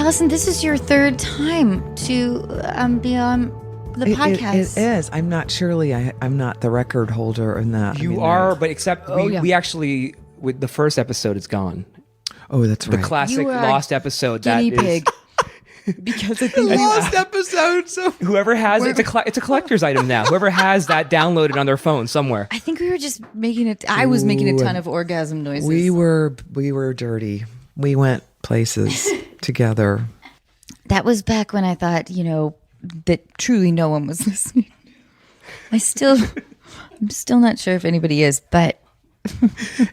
Allison, this is your third time to be on the podcast. It is. I'm not I'm not the record holder in that. You are, but except we actually, with the first episode, it's gone. Oh, that's right. The classic lost episode. Guinea pig. Because of the lost episode. So whoever has it's a collector's item now. Whoever has that downloaded on their phone somewhere. I think we were just making it. I was making a ton of orgasm noises. We were dirty. We went places together. That was back when I thought, that truly no one was listening. I'm still not sure if anybody is, but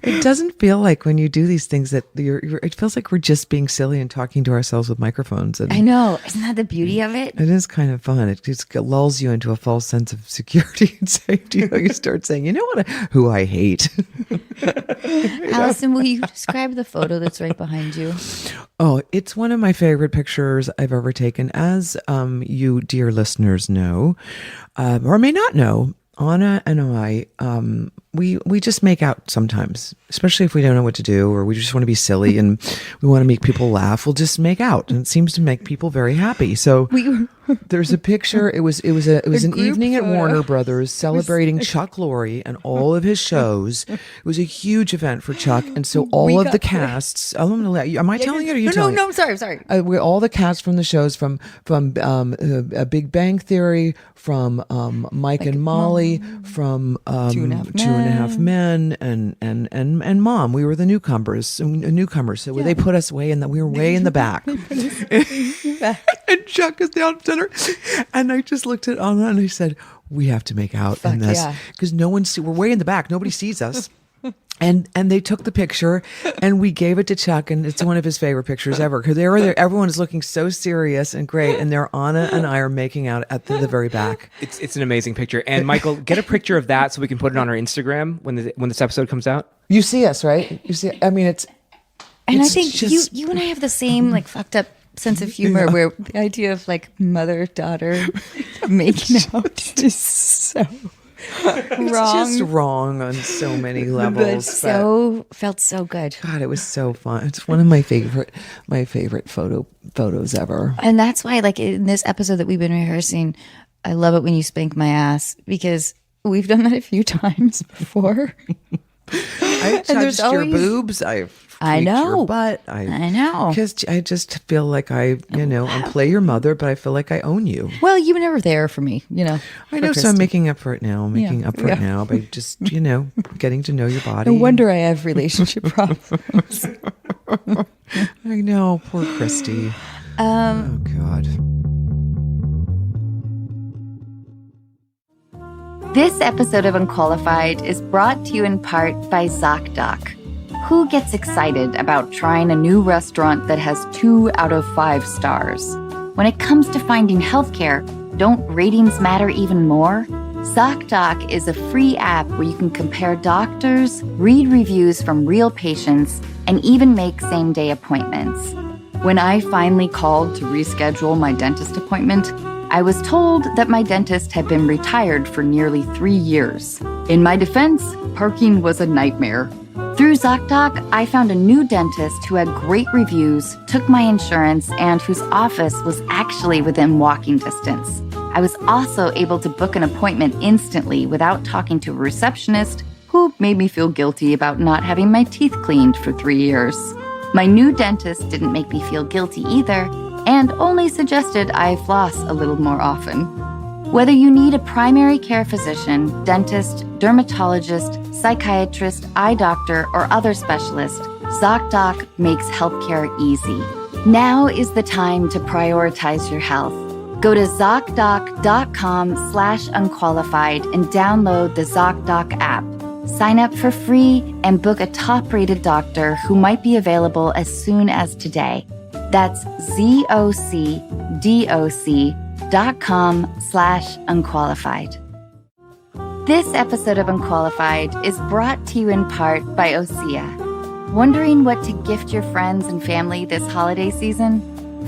it doesn't feel like when you do these things that it feels like we're just being silly and talking to ourselves with microphones. And I know. Isn't that the beauty of it? It is kind of fun. It just lulls you into a false sense of security and safety. You start saying, who I hate. Allison, will you describe the photo that's right behind you? Oh, it's one of my favorite pictures I've ever taken. As you dear listeners know, or may not know, Anna and I, we just make out sometimes, especially if we don't know what to do or we just want to be silly and we want to make people laugh. We'll just make out, and it seems to make people very happy. So there's a picture. It was an evening at Warner Brothers celebrating Chuck Lorre and all of his shows. It was a huge event for Chuck, and so all of the casts. I'm going to let you. Am I telling it or are you telling? No. I'm sorry. We all the cast from the shows from a Big Bang Theory, from Mike and Molly, from Two and a Half Men, and Mom. We were the newcomers. So they put us we were way in the back. And Chuck is down center, and I just looked at Anna and I said, "We have to make out in this because we're way in the back. Nobody sees us." And they took the picture and we gave it to Chuck, and it's one of his favorite pictures ever because they were there. Everyone is looking so serious and great, and there Anna and I are making out at the very back. It's an amazing picture. And Michael, get a picture of that so we can put it on our Instagram when this episode comes out. You see us, right? You see. I mean, it's. And I think you and I have the same fucked up sense of humor where the idea of mother-daughter making out is so wrong. It's just wrong on so many levels. But felt so good. God, it was so fun. It's one of my favorite photos ever. And that's why, in this episode that we've been rehearsing, I love it when you spank my ass because we've done that a few times before. I touched your boobs. I know your butt. I know. Because I just feel like I play your mother, but I feel like I own you. Well, you were never there for me, I know, so I'm making up for it now. By just, getting to know your body. No wonder I have relationship problems. I know. Poor Christy. Oh, God. This episode of Unqualified is brought to you in part by ZocDoc. Who gets excited about trying a new restaurant that has 2 out of 5 stars? When it comes to finding healthcare, don't ratings matter even more? ZocDoc is a free app where you can compare doctors, read reviews from real patients, and even make same-day appointments. When I finally called to reschedule my dentist appointment, I was told that my dentist had been retired for nearly 3 years. In my defense, parking was a nightmare. Through ZocDoc, I found a new dentist who had great reviews, took my insurance, and whose office was actually within walking distance. I was also able to book an appointment instantly without talking to a receptionist who made me feel guilty about not having my teeth cleaned for 3 years. My new dentist didn't make me feel guilty either, and only suggested I floss a little more often. Whether you need a primary care physician, dentist, dermatologist, psychiatrist, eye doctor, or other specialist, ZocDoc makes healthcare easy. Now is the time to prioritize your health. Go to ZocDoc.com/unqualified and download the ZocDoc app. Sign up for free and book a top-rated doctor who might be available as soon as today. That's ZocDoc.com/unqualified. This episode of Unqualified is brought to you in part by Osea. Wondering what to gift your friends and family this holiday season?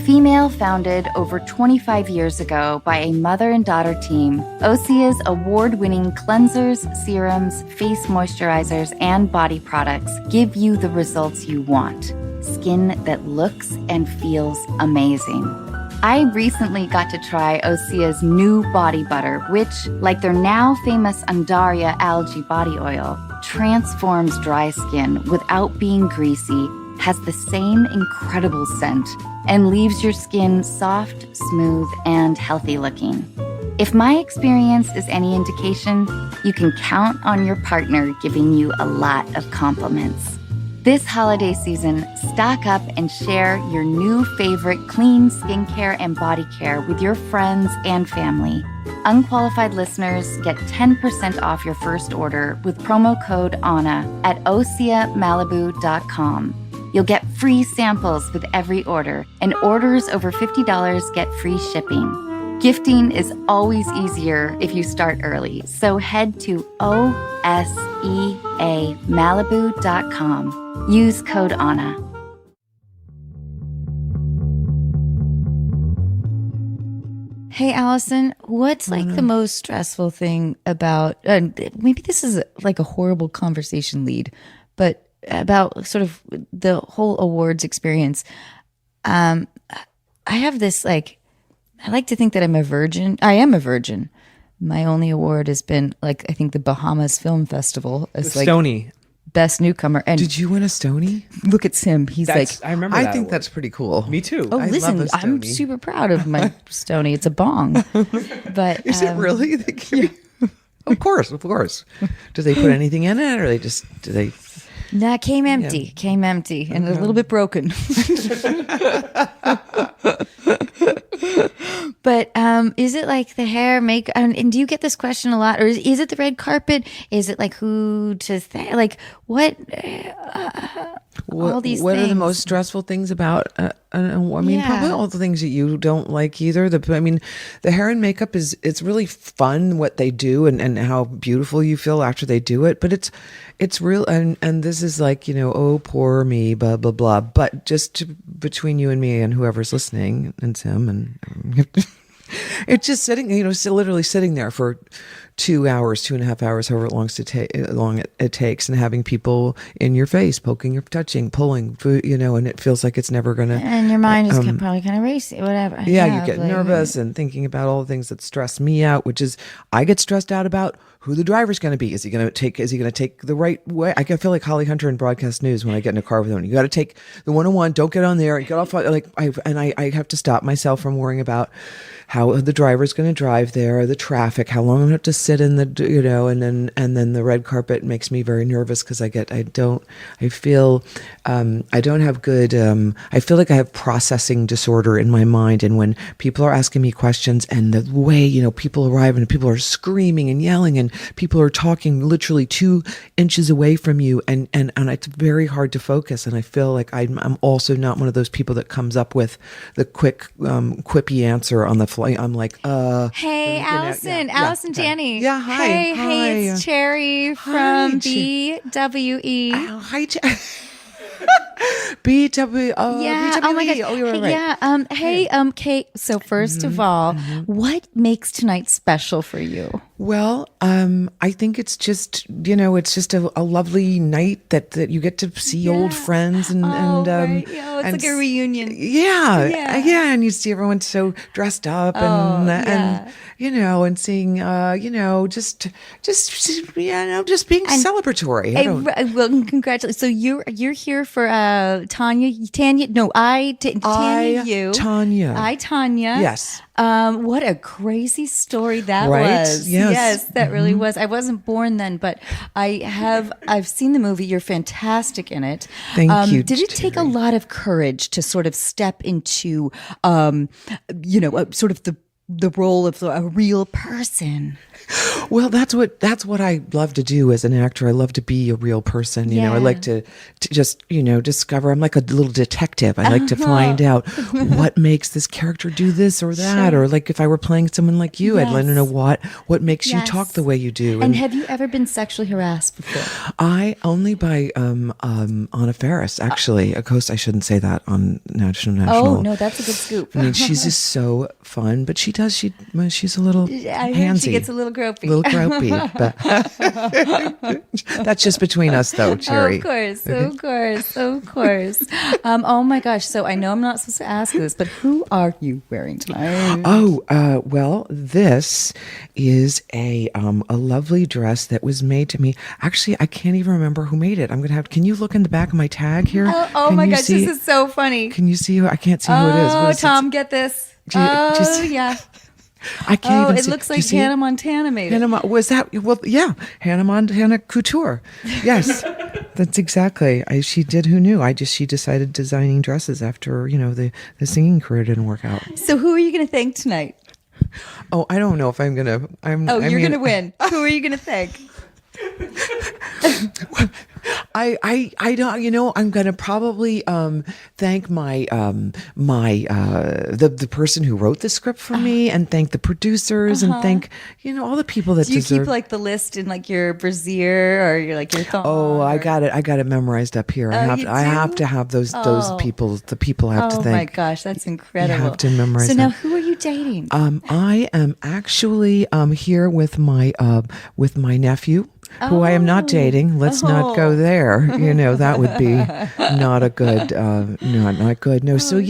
Female founded over 25 years ago by a mother and daughter team, Osea's award-winning cleansers, serums, face moisturizers, and body products give you the results you want. skin that looks and feels amazing. I recently got to try Osea's new body butter, which, like their now famous Undaria algae body oil, transforms dry skin without being greasy, has the same incredible scent, and leaves your skin soft, smooth, and healthy looking. If my experience is any indication, you can count on your partner giving you a lot of compliments. This holiday season, stock up and share your new favorite clean skincare and body care with your friends and family. Unqualified listeners get 10% off your first order with promo code ANNA at OseaMalibu.com. You'll get free samples with every order, and orders over $50 get free shipping. Gifting is always easier if you start early, so head to OSEAMalibu.com. Use code ANNA. Hey, Allison, what's like the most stressful thing about, maybe this is like a horrible conversation lead, but about sort of the whole awards experience. I have this like, I like to think that I'm a virgin. I am a virgin. My only award has been like, I think the Bahamas Film Festival as The like Stony. best newcomer. And Did you win a Stony? look at Sim. He's like, I remember I that think award. that's pretty cool. Me too. oh, I listen, love a I'm Stony. super proud of my Stony. It's a bong. But Is it really? They give you- Of course, of course. Do they put anything in it, or do they? nah, it came empty. Came empty and a little bit broken. But is it like the hair, makeup, and do you get this question a lot, or is it the red carpet? Is it like who to like what? All these What are the things. most stressful things about? I mean, Yeah. probably all the things that you don't like either. I mean, the hair and makeup it's really fun what they do and how beautiful you feel after they do it. But it's real, and this is like, oh, poor me, blah blah blah. But between you and me and whoever's listening and Tim and it's just sitting, literally sitting there for 2 hours, 2.5 hours, however long it takes, and having people in your face, poking or touching, pulling, and it feels like it's never gonna. And your mind is probably kind of racy, whatever. Yeah, you get like- nervous and thinking about all the things that stress me out, which is I get stressed out about who the driver's going to be. Is he going to take the right way? I feel like Holly Hunter in broadcast news when I get in a car with him. You got to take the 101. Don't get on there. You get off I have to stop myself from worrying about how the driver's going to drive there, the traffic, how long I'm going to have to sit in the, and then the red carpet makes me very nervous because I don't have good, I feel like I have processing disorder in my mind. And when people are asking me questions and the way, people arrive and people are screaming and yelling and people are talking literally 2 inches away from you and it's very hard to focus. And I feel like I'm also not one of those people that comes up with the quick, quippy answer on the fly. I'm like, Hey, Allison, yeah, Allison Janney. Yeah, hi, Hey, hi. it's Cherry Hi, from BWE. oh, hi, BW. Oh, Yeah. BWE. Oh my gosh. Oh, you're Hey, right. Yeah. Hey. Kate. So 1st of all, what makes tonight special for you? Well, I think it's just a lovely night that you get to see old friends and right. It's and like a reunion. Yeah, Yeah. yeah, and you see everyone so dressed up and and seeing just being celebratory. I don't- Well, congratulations. So you're here for Tanya. No, Tanya. You. Tanya. I Tanya. Yes. What a crazy story that Right? was. Yes. That really was. I wasn't born then, but I've seen the movie. You're fantastic in it. Thank you, Did it take a lot of courage to sort of step into, sort of the role of a real person? Well, that's what I love to do as an actor. I love to be a real person. I Yeah. like to just, discover. I'm like a little detective. I like to find out what makes this character do this or that. Sure. Or like if I were playing someone like you, I'd want to know what makes you Yes. talk the way you do. And have you ever been sexually harassed before? I only by Anna Faris, actually. Of course, I shouldn't say that on national. Oh no, that's a good scoop. I mean, she's just so fun, but she's a little I heard handsy. she gets a little gropey. Little gropey. But that's just between us, though, Cherry. Of course. Oh my gosh. So I know I'm not supposed to ask this, but who are you wearing tonight? Oh, well, this is a lovely dress that was made to me. Actually, I can't even remember who made it. I'm gonna have. Can you look in the back of my tag here? Oh Can my you gosh, see- this is so funny. Can you see who? I can't see who it is. What Oh, is it? Tom, get this. Do you see- Yeah. I can't even It see. looks Do you like see Hannah Montana made it. Was that? Well, yeah, Hannah Montana Couture. Yes, that's exactly. She did. Who knew? She decided designing dresses after the singing career didn't work out. So who are you going to thank tonight? Oh, I don't know if I'm gonna. You're going to win. Who are you going to thank? I don't. I'm gonna probably thank my the person who wrote the script for me, and thank the producers, and thank all the people that Do you deserve. keep like the list in like your brassiere or your thong? Oh, I got it memorized up here. I have to have those people. The people have to Oh thank. my gosh, that's incredible. You have to memorize So now, them. who are you dating? I am actually here with my nephew, who I am not dating. Let's not go there. That would be not a good, not good. No. So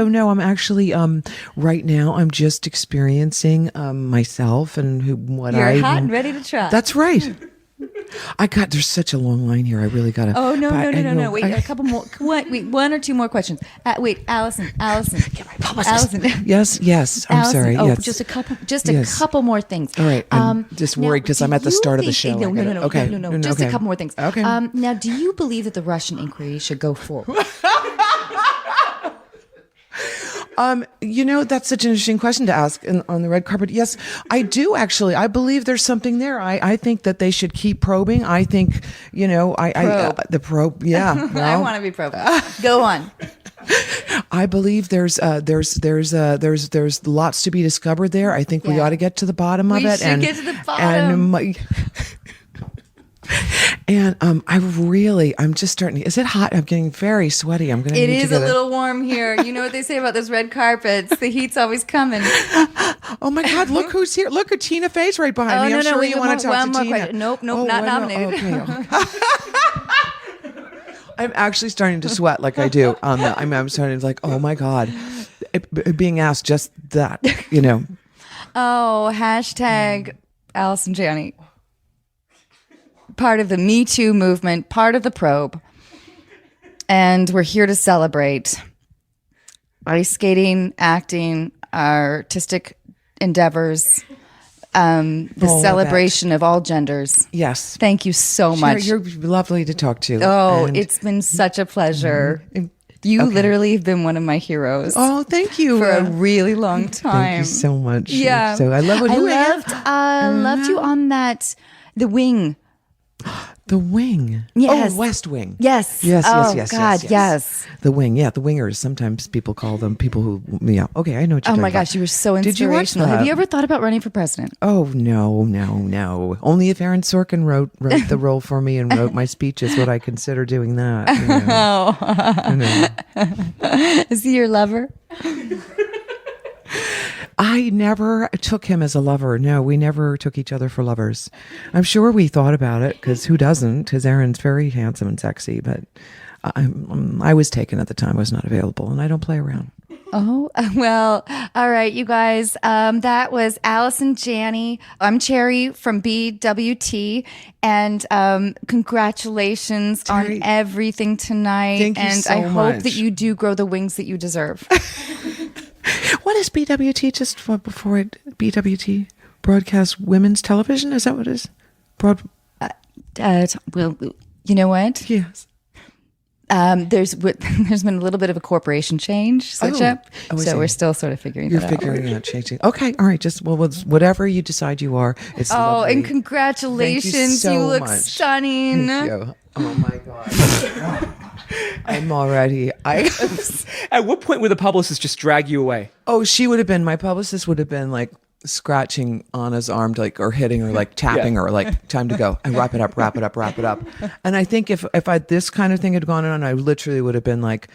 no, I'm actually right now I'm just experiencing myself and what You're I hot and ready to try. That's right. There's such a long line here. I really got to. Oh, no. Wait, a couple more. Wait, one or two more questions. Wait, Allison. Allison. Yes. I'm Allison, sorry. Oh, Yes. just a couple more things. All right. I'm just worried because I'm at the start of the show. No. Okay. Just okay. a couple more things. Okay. Now, do you believe that the Russian inquiry should go forward? That's such an interesting question to ask on the red carpet. Yes, I do actually. I believe there's something there. I think that they should keep probing. I think, the probe. Yeah. Well, I want to be probed. Go on. I believe there's lots to be discovered there. I think we ought to get to the bottom of it. We should get to the bottom. And I'm just starting. Is it hot? I'm getting very sweaty. I'm going to. It is a little warm here. You know what they say about those red carpets? The heat's always coming. Oh my God! Look who's here! Look at Tina Fey's right behind me. I'm sure you want to talk to Tina. Nope, not nominated. Okay. I'm actually starting to sweat like I do. I'm starting to oh my God, being asked just that. Oh, hashtag Allison Janney. Part of the Me Too movement, part of the probe. And we're here to celebrate ice skating, acting, our artistic endeavors, the celebration of all genders. Yes. Thank you so much. You're lovely to talk to. Oh, it's been such a pleasure. You literally have been one of my heroes. Oh, thank you. For a really long time. Thank you so much. Yeah. So I love what you loved you on that, The Wing. The Wing. Yes. Oh, West Wing. Yes. Yes. God, yes. The Wing. Yeah, the Wingers. Sometimes people call them people who. Yeah. Okay, I know what you're Oh talking my about. gosh, you were so Did you watch inspirational. that? Have you ever thought about running for president? Oh no. Only if Aaron Sorkin wrote the role for me and wrote my speeches would I consider doing that. Is he your lover? I never took him as a lover. No, we never took each other for lovers. I'm sure we thought about it because who doesn't? Because Aaron's very handsome and sexy, but I was taken at the time. I was not available, and I don't play around. Oh, well, all right, you guys. That was Allison Janney. I'm Cherry from BWT, and congratulations Terry, on everything tonight. thank you and so I hope much. that you do grow the wings that you deserve. What is BWT? Just before it, BWT, Broadcast Women's Television? Is that what it is? Well, you know what? Yes. There's been a little bit of a corporation change switch up, I so see. we're still sort of figuring You're that figuring it out, changing. Okay, all right. Just whatever you decide you are. It's out. Oh, lovely. and congratulations! Thank you so look much. stunning. Thank you. Oh my God. I'm already. At what point would the publicist just drag you away? Oh, my publicist would have been like scratching Anna's arm, like, or hitting her, like tapping her, like, time to go and wrap it up. And I think if this kind of thing had gone on, I literally would have been like,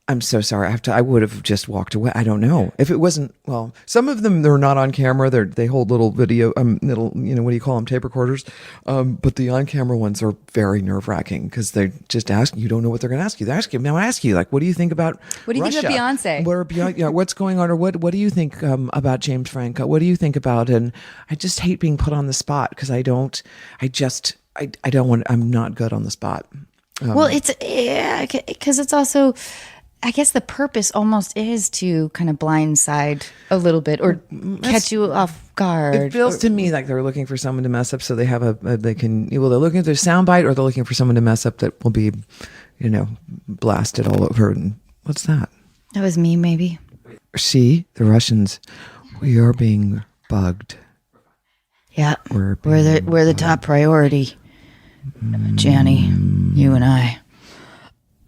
I'm so sorry. I would have just walked away. I don't know if it wasn't. Well, some of them they're not on camera. They hold little video, little what do you call them, tape recorders. But the on camera ones are very nerve wracking because they just ask you don't know what they're going to ask you. They ask you now. Ask you like, what do you think about Russia? Think about Beyonce? What's going on, or what do you think about James Franco? What do you think about? And I just hate being put on the spot because I don't want. I'm not good on the spot. Well, it's because it's also. I guess the purpose almost is to kind of blindside a little bit or catch you off guard. It feels to me like they're looking for someone to mess up so they have they're looking at their soundbite or they're looking for someone to mess up that will be, blasted all over. And what's that? That was me, maybe. See, the Russians, we are being bugged. Yeah, we're the top priority. Janney, you and I.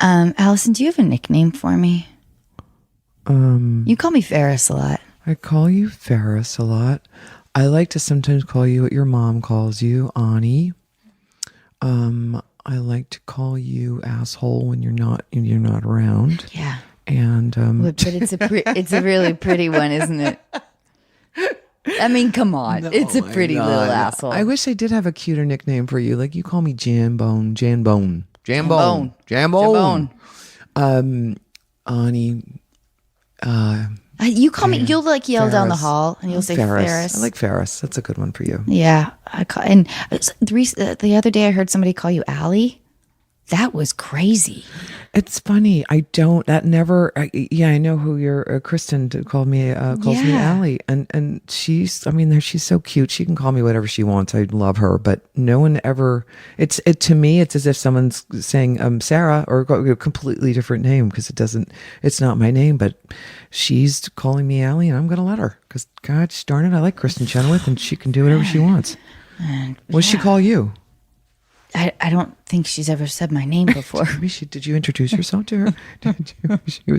Allison, do you have a nickname for me? You call me Faris a lot. I call you Faris a lot. I like to sometimes call you what your mom calls you, Ani. I like to call you asshole when you're not around. Yeah. And but it's a really pretty one, isn't it? I mean, come on. No, it's a pretty little asshole. I wish I did have a cuter nickname for you. Like you call me Jambone. Ani. You call me. You'll like yell Faris. Down the hall, and you'll say Faris. I like Faris. That's a good one for you. Yeah, the other day I heard somebody call you Allie. That was crazy. It's funny. I know who you're. Kristen calls me Allie, and she's so cute. She can call me whatever she wants. I love her, but no one ever. To me, it's as if someone's saying Sarah or a completely different name because it's not my name, but she's calling me Allie, and I'm gonna let her because gosh darn it, I like Kristen Chenoweth, and she can do whatever she wants. What does she call you? I don't think she's ever said my name before. Did you introduce yourself to her? She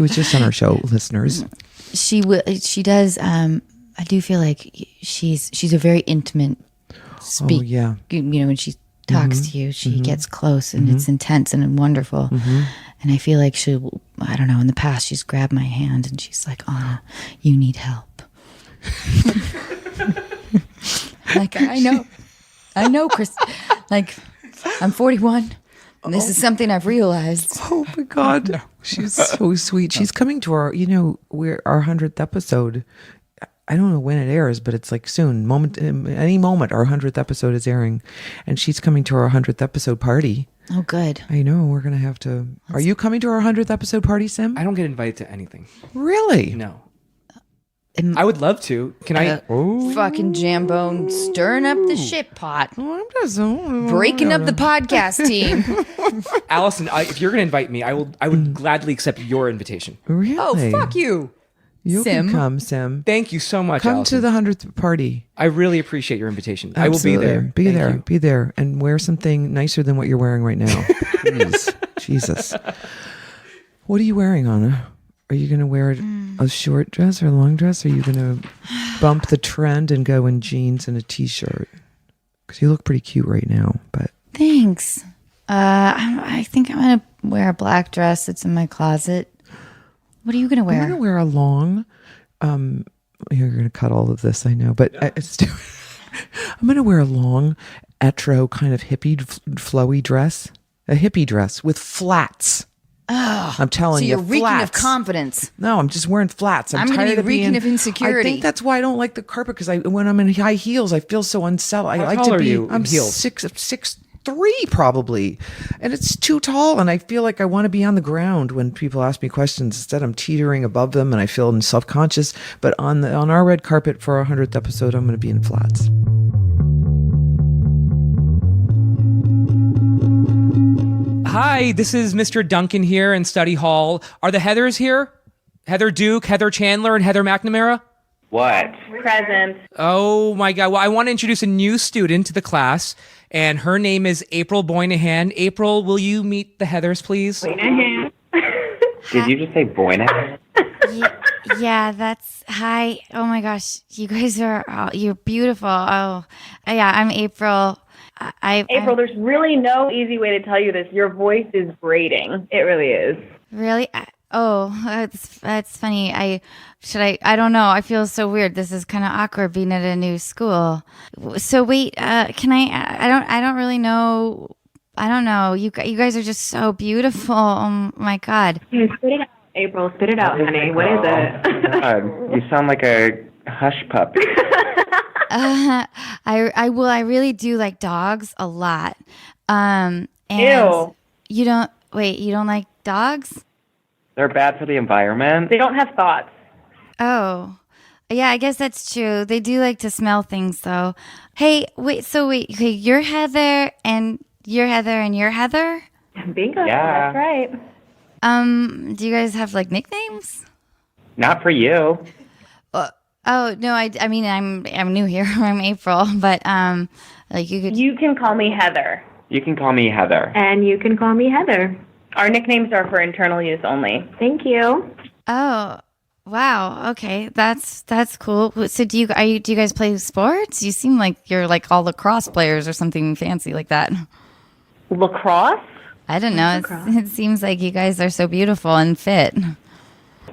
was just on our show, listeners. She does. I do feel like she's a very intimate speaker. Oh, yeah. When she talks to you, she gets close and it's intense and wonderful. And I feel like I don't know, in the past she's grabbed my hand and she's like, Anna, you need help. Like, I know, Chris. Like, I'm 41. And this is something I've realized. Oh my God. No. She's so sweet. She's coming to our 100th episode. I don't know when it airs, but it's like soon. Any moment, our 100th episode is airing. And she's coming to our 100th episode party. Oh, good. I know. We're going to have to. Are you coming to our 100th episode party, Sim? I don't get invited to anything. Really? No. I would love to. Can I? Fucking Jambone stirring up the shit pot. Breaking up the podcast team. Allison, if you're going to invite me, I would gladly accept your invitation. Really? Oh, fuck you. You Sim. can come, Sim. Thank you so much, Come Allison. to the 100th party. I really appreciate your invitation. Absolutely. I will be there. Be there, and wear something nicer than what you're wearing right now. Please. Jesus. What are you wearing, Anna? Are you going to wear a short dress or a long dress? Or are you going to bump the trend and go in jeans and a t-shirt? Because you look pretty cute right now. But thanks. I think I'm going to wear a black dress that's in my closet. What are you going to wear? I'm going to wear a long. You're going to cut all of this, I know, but I'm going to wear a long, etro kind of hippie, flowy dress. A hippie dress with flats. Oh, I'm telling you, so you're reeking flats. of confidence. No, I'm just wearing flats. I'm going tired to of be reeking being, of insecurity. I think that's why I don't like the carpet because when I'm in high heels, I feel so unsettled. How I like tall to are be. you in I'm heels? 6'3" probably, and it's too tall. And I feel like I want to be on the ground when people ask me questions. Instead, I'm teetering above them, and I feel self-conscious. But on our red carpet for our 100th episode, I'm going to be in flats. Hi, this is Mr. Duncan here in study hall. Are the Heathers here? Heather Duke, Heather Chandler, and Heather McNamara? What? Present. Oh my God. Well, I want to introduce a new student to the class, and her name is April Boynahan. April, will you meet the Heathers, please? Boynahan. Did you just say Boynahan? Yeah, that's hi. Oh my gosh, you guys you're beautiful. Oh, yeah, I'm April. April, there's really no easy way to tell you this. Your voice is grating. It really is. Really? That's funny. I don't know. I feel so weird. This is kind of awkward being at a new school. So wait, can I don't really know. I don't know. You guys are just so beautiful. Oh my God. Spit it out, April. Spit it out, honey. What is it? God, you sound like a hush puppy. I really do like dogs a lot. And Ew. you don't like dogs? They're bad for the environment. They don't have thoughts. Oh, yeah, I guess that's true. They do like to smell things, though. Hey, okay, you're Heather, and you're Heather, and you're Heather? Bingo. Yeah. That's right. Do you guys have, like, nicknames? Not for you. Oh, no, I mean, I'm new here. I'm April, but, like, you could... You can call me Heather. You can call me Heather. And you can call me Heather. Our nicknames are for internal use only. Thank you. Oh, wow. Okay, that's cool. So do you guys play sports? You seem like you're like all lacrosse players or something fancy like that. Lacrosse? I don't know. It seems like you guys are so beautiful and fit.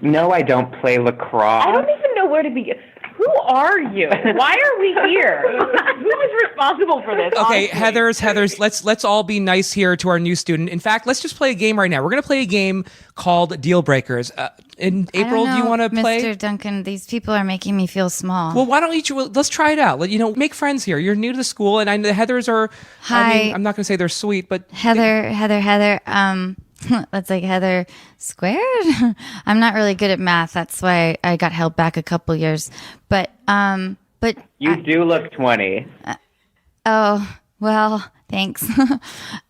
No, I don't play lacrosse. I don't even know where to begin. Who are you? Why are we here? Who is responsible for this? Okay, honestly? Heather's. Let's all be nice here to our new student. In fact, let's just play a game right now. We're gonna play a game called Deal Breakers. In April, do you want to play? Mr. Duncan, these people are making me feel small. Well, why don't you? Let's try it out. Make friends here. You're new to the school, and the Heathers are. Hi. I mean, I'm not gonna say they're sweet, but Heather. That's like Heather squared. I'm not really good at math. That's why I got held back a couple years. But You do look 20. oh well, thanks.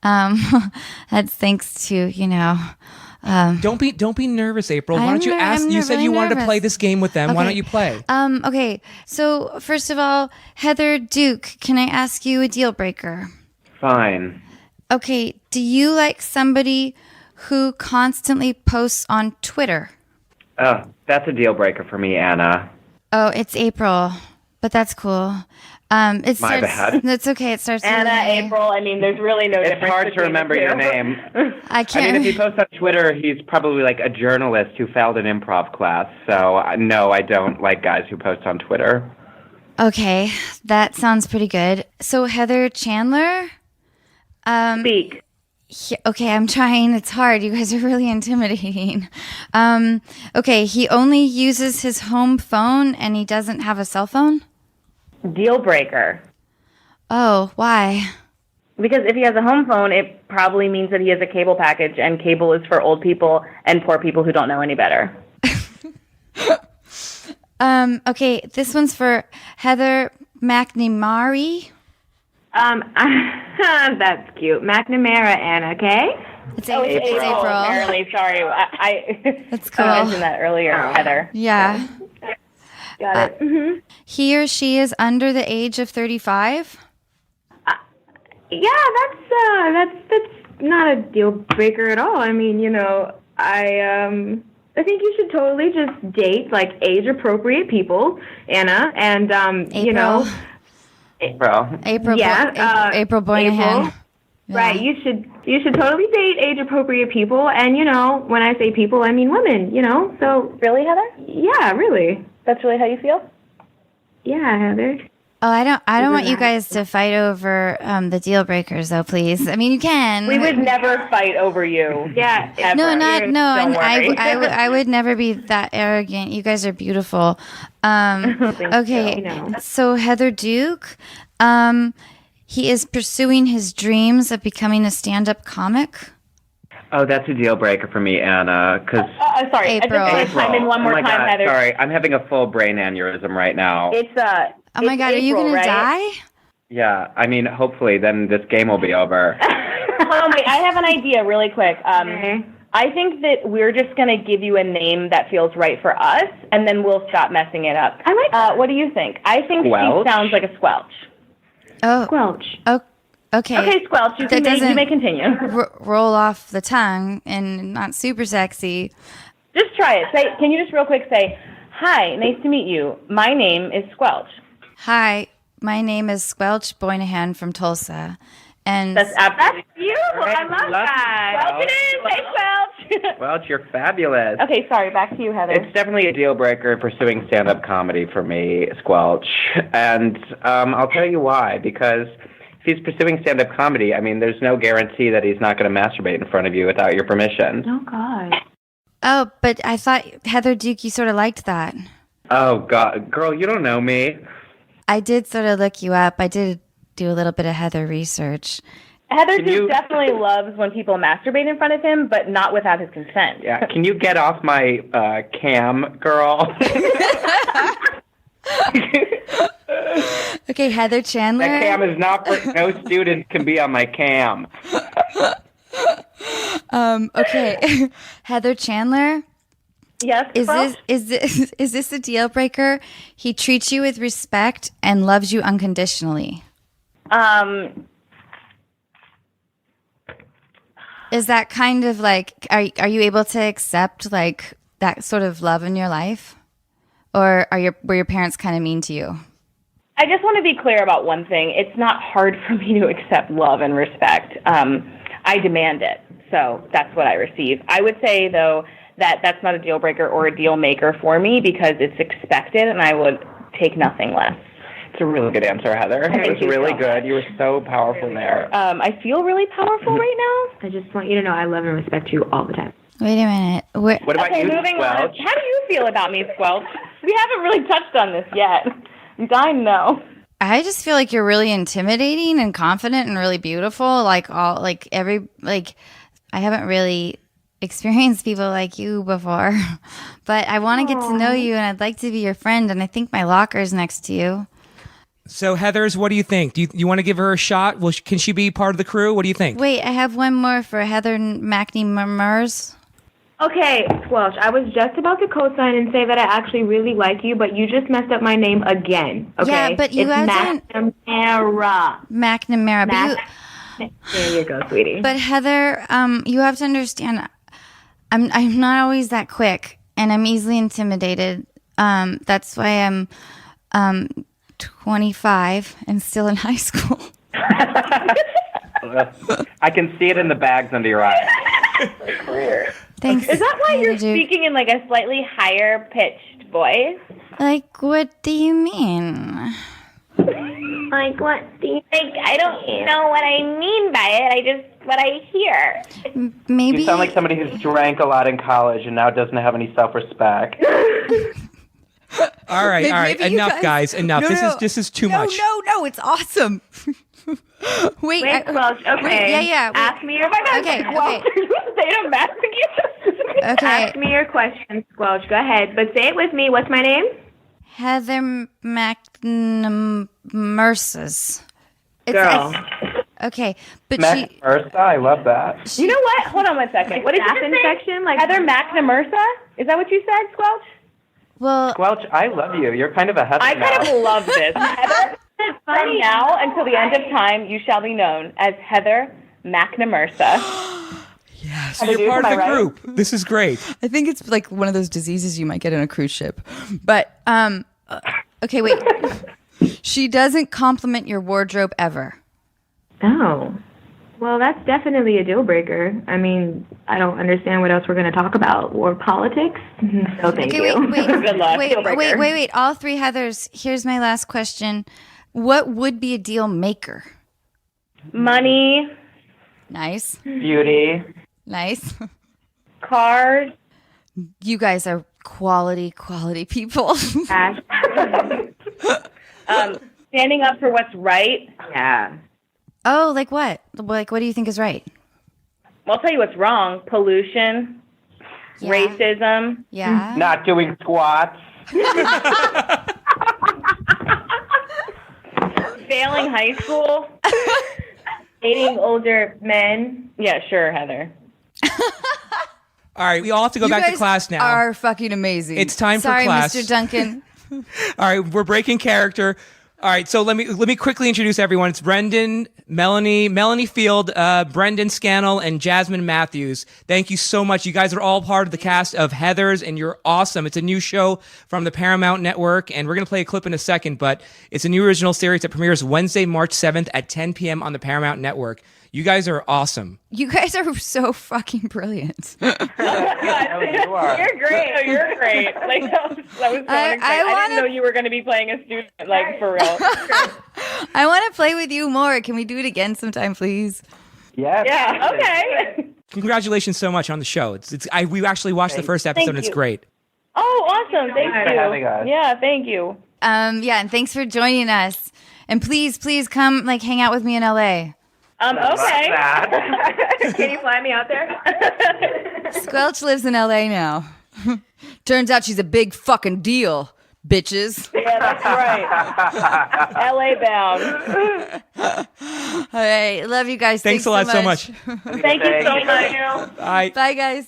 That's thanks to don't be nervous, April. Why I'm don't you ner- ask? I'm You said really you wanted to nervous. play this game with them. Why Okay. don't you play? Okay. So first of all, Heather Duke, can I ask you a deal breaker? Fine. Okay. Do you like somebody who constantly posts on Twitter? Oh, that's a deal breaker for me, Anna. Oh, it's April, but that's cool. It My starts. bad. That's okay. It starts. with Anna, an A. April, I mean, there's really no It's difference. hard to between remember the your two. name. I I can't. mean, if he posts on Twitter, he's probably like a journalist who failed an improv class. So, no, I don't like guys who post on Twitter. Okay, that sounds pretty good. So Heather Chandler. Speak. Okay, I'm trying. It's hard. You guys are really intimidating. Okay, he only uses his home phone and he doesn't have a cell phone? Deal breaker. Oh, why? Because if he has a home phone, it probably means that he has a cable package, and cable is for old people and poor people who don't know any better. Okay, this one's for Heather McNamara. That's cute. McNamara, Anna, okay? It's Oh, April. It's April. Apparently, sorry. That's I cool. mentioned that earlier, Heather. Yeah. Got it. Mm-hmm. He or she is under the age of 35? Yeah, that's not a deal breaker at all. I mean, I think you should totally just date like age appropriate people, Anna, and April. April. Yeah, April Boynahan. April. Right, you should totally date age appropriate people, and when I say people, I mean women. So really, Heather? Yeah, really. That's really how you feel? Yeah, Heather. Oh, I don't want you guys to fight over the deal breakers, though. Please, I mean you can. We would never fight over you. Yeah, ever. No, Don't and worry. I would never be that arrogant. You guys are beautiful. Okay, so Heather Duke, he is pursuing his dreams of becoming a stand-up comic. Oh, that's a deal breaker for me, Anna, because... sorry, April. I just want to chime in one more oh my time, God, Heather. sorry, I'm having a full brain aneurysm right now. It's Oh my God, are you April, gonna right? die? Yeah, I mean, hopefully, then this game will be over. Oh, wait, I have an idea really quick. I think that we're just going to give you a name that feels right for us, and then we'll stop messing it up. I like that. What do you think? I think Squelch? she sounds like a squelch. Oh, Squelch. oh, okay. Okay, squelch, you may continue. Roll off the tongue and not super sexy. Just try it. Can you just real quick say, "Hi, nice to meet you. My name is Squelch." Hi, My name is Squelch Boynahan from Tulsa. And That's beautiful. I love that. Squelch it is. Hey, Squelch. Well, you're fabulous. Okay, sorry. Back to you, Heather. It's definitely a deal breaker pursuing stand-up comedy for me, Squelch. And I'll tell you why. Because if he's pursuing stand-up comedy, I mean, there's no guarantee that he's not going to masturbate in front of you without your permission. Oh, God. Oh, but I thought, Heather Duke, you sort of liked that. Oh, God. Girl, you don't know me. I did sort of look you up. I did do a little bit of Heather research. Heather Duke definitely loves when people masturbate in front of him, but not without his consent. Yeah. Can you get off my cam, girl? Okay, Heather Chandler. That cam is not for no student can be on my cam. Okay, Heather Chandler. Yes. Is this a deal breaker? He treats you with respect and loves you unconditionally. Is that kind of like, are you able to accept like that sort of love in your life, or were your parents kind of mean to you? I just want to be clear about one thing. It's not hard for me to accept love and respect. I demand it, so that's what I receive. I would say though that that's not a deal breaker or a deal maker for me because it's expected, and I would take nothing less. It's a really good answer, Heather. It was really good. You were so powerful there. I feel really powerful right now. I just want you to know I love and respect you all the time. Wait a minute. What about you, moving on. Squelch? How do you feel about me, Squelch? We haven't really touched on this yet. I'm dying to know. I just feel like you're really intimidating and confident and really beautiful. I haven't really experienced people like you before, but I want to get to know you, and I'd like to be your friend. And I think my locker's next to you. So, Heathers, what do you think? Do you want to give her a shot? Can she be part of the crew? What do you think? Wait, I have one more for Heather McNamara. Okay, Squelch, I was just about to co-sign and say that I actually really like you, but you just messed up my name again, okay? Yeah, but you haven't... McNamara. There you go, sweetie. But Heather, you have to understand, I'm not always that quick, and I'm easily intimidated. That's why I'm 25 and still in high school. I can see it in the bags under your eyes. Thanks. Is that why you're speaking in like a slightly higher pitched voice? Like, what do you mean? Like, what do you think? I don't know what I mean by it. I just, what I hear. Maybe. You sound like somebody who's drank a lot in college and now doesn't have any self-respect. All right. Enough, guys. Enough. No. This is too much. No. It's awesome. Wait, Squelch, okay. Yeah. Wait. Ask me your question. Okay. State of Massachusetts. Okay. Ask me your question, Squelch. Go ahead, but say it with me. What's my name? Heather McNamara. Girl. Okay, but McNamara, I love that. You know what? Hold on one second. What did you just say? Infection, like Heather McNamara? Is that what you said, Squelch? Well, Squelch, I love you. You're kind of a Heather I now. kind of love this. Heather, from now until the end of time, you shall be known as Heather McNamara. Yes, you're part of the group. This is great. I think it's like one of those diseases you might get on a cruise ship. But, okay, wait. She doesn't compliment your wardrobe ever. Oh. Well, that's definitely a deal breaker. I mean, I don't understand what else we're going to talk about. Or politics? No, thank you. Wait. Good luck. Deal breaker. Wait. All three Heathers. Here's my last question. What would be a deal maker? Money. Nice. Beauty. Nice. Cars. You guys are quality people. Standing up for what's right. Yeah. Oh, like what? Like, what do you think is right? I'll tell you what's wrong. Pollution. Yeah. Racism. Yeah. Not doing squats. Failing high school. Dating older men. Yeah, sure, Heather. All right, we all have to go back to class now. Are fucking amazing. It's time for Sorry, class. Mr. Duncan. All right, we're breaking character. All right, so let me quickly introduce everyone. It's Brendan, Melanie Field, Brendan Scannell, and Jasmine Matthews. Thank you so much. You guys are all part of the cast of Heathers, and you're awesome. It's a new show from the Paramount Network, and we're going to play a clip in a second, but it's a new original series that premieres Wednesday, March 7th at 10 p.m. on the Paramount Network. You guys are awesome. You guys are so fucking brilliant. You are. You're great. Oh, you're great. Like that was so exciting. I didn't know you were going to be playing a student, like for real. I want to play with you more. Can we do it again sometime, please? Yes. Yeah. Okay. Congratulations so much on the show. We actually watched the first episode, and it's great. Oh, awesome. Thank Thanks for having you. us. Yeah, thank you. Yeah, and thanks for joining us. And please come like hang out with me in LA. Okay. Can you fly me out there? Squelch lives in LA now. Turns out she's a big fucking deal, bitches. Yeah, that's right. LA bound. All right, love you guys. Thanks a lot so much. Thank you so much. Bye. Bye, guys.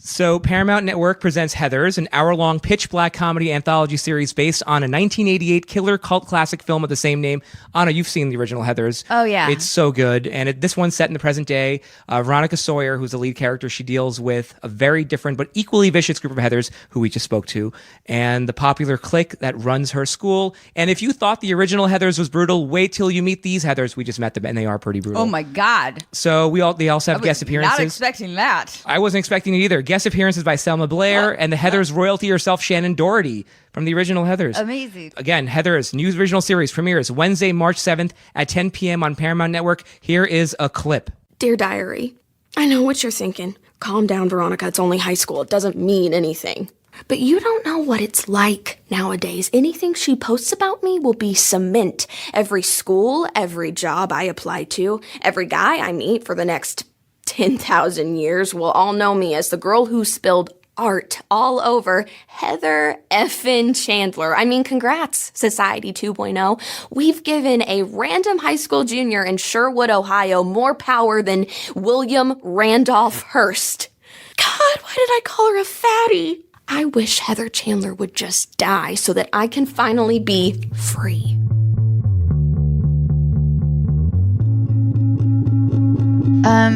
So Paramount Network presents Heathers, an hour-long pitch-black comedy anthology series based on a 1988 killer cult classic film of the same name. Anna, you've seen the original Heathers. Oh, yeah. It's so good. And this one's set in the present day. Veronica Sawyer, who's the lead character, she deals with a very different but equally vicious group of Heathers, who we just spoke to, and the popular clique that runs her school. And if you thought the original Heathers was brutal, wait till you meet these Heathers. We just met them, and they are pretty brutal. Oh, my God. So they also have guest appearances. Not expecting that. I wasn't expecting it either. Guest appearances by Selma Blair and the Heathers royalty herself, Shannon Doherty, from the original Heathers. Amazing. Again, Heathers, new original series, premieres Wednesday, March 7th at 10 p.m. on Paramount Network. Here is a clip. Dear Diary, I know what you're thinking. Calm down, Veronica. It's only high school. It doesn't mean anything. But you don't know what it's like nowadays. Anything she posts about me will be cement. Every school, every job I apply to, every guy I meet for the next 10,000 years will all know me as the girl who spilled art all over Heather effin' Chandler. I mean, congrats, Society 2.0. We've given a random high school junior in Sherwood, Ohio, more power than William Randolph Hearst. God, why did I call her a fatty? I wish Heather Chandler would just die so that I can finally be free.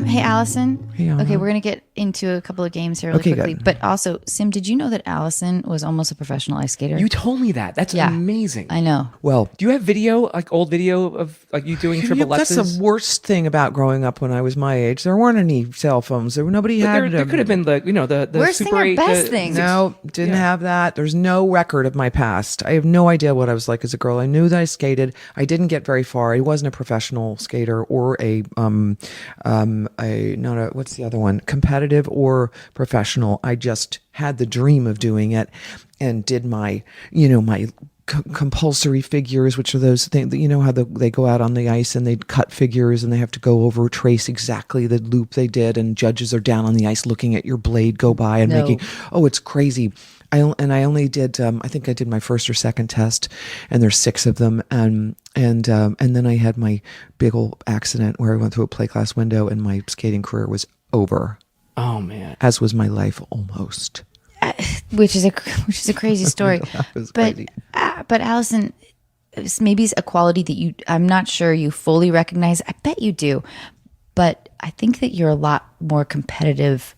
Hey, Allison. Hey, Anna. Okay, we're going to get into a couple of games here really quickly. good. But also, Sim, did you know that Allison was almost a professional ice skater? You told me that. That's Yeah. amazing. I know. Well, Do you have video, like old video of like you doing triple that's X's? the worst thing about growing up when I was my age. There weren't any cell phones. Nobody But had. there could have been the Worst thing Super or 8, best thing? No, didn't have that. There's no record of my past. I have no idea what I was like as a girl. I knew that I skated. I didn't get very far. I wasn't a professional skater or what's the other one? Competitive or professional. I just had the dream of doing it and did my compulsory figures, which are those things that how they go out on the ice and they cut figures and they have to go over trace exactly the loop they did, and judges are down on the ice looking at your blade go by and making it's crazy. I only did I think I did my first or second test, and there's 6 of them, and then I had my big old accident where I went through a plate glass window and my skating career was over. Oh man. As was my life almost. Which is a crazy story. But Allison, maybe it's a quality that I'm not sure you fully recognize. I bet you do, but I think that you're a lot more competitive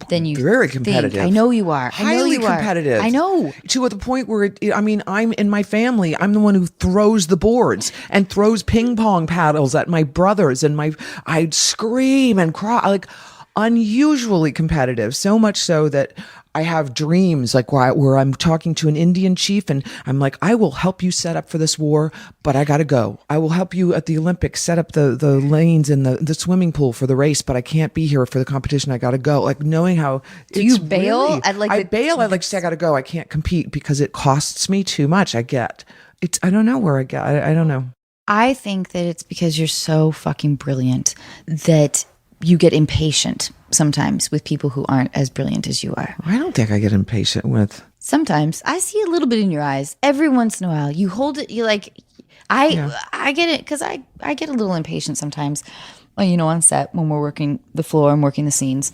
than you very think. competitive. I know you are. Highly competitive. I know. To the point where I'm in my family. I'm the one who throws the boards and throws ping pong paddles at my brothers, and I'd scream and cry, like unusually competitive. So much so that I have dreams like where I'm talking to an Indian chief and I'm like, I will help you set up for this war, but I got to go. I will help you at the Olympics set up the lanes in the swimming pool for the race, but I can't be here for the competition. I got to go. Like knowing how Do you bail? I bail. I like say I got to go. I can't compete because it costs me too much. I don't know where I get. I don't know. I think that it's because you're so fucking brilliant that you get impatient sometimes with people who aren't as brilliant as you are. I don't think I get impatient with. Sometimes I see a little bit in your eyes. Every once in a while, you hold it. You like, I get it because I get a little impatient sometimes. On set when we're working the floor and working the scenes.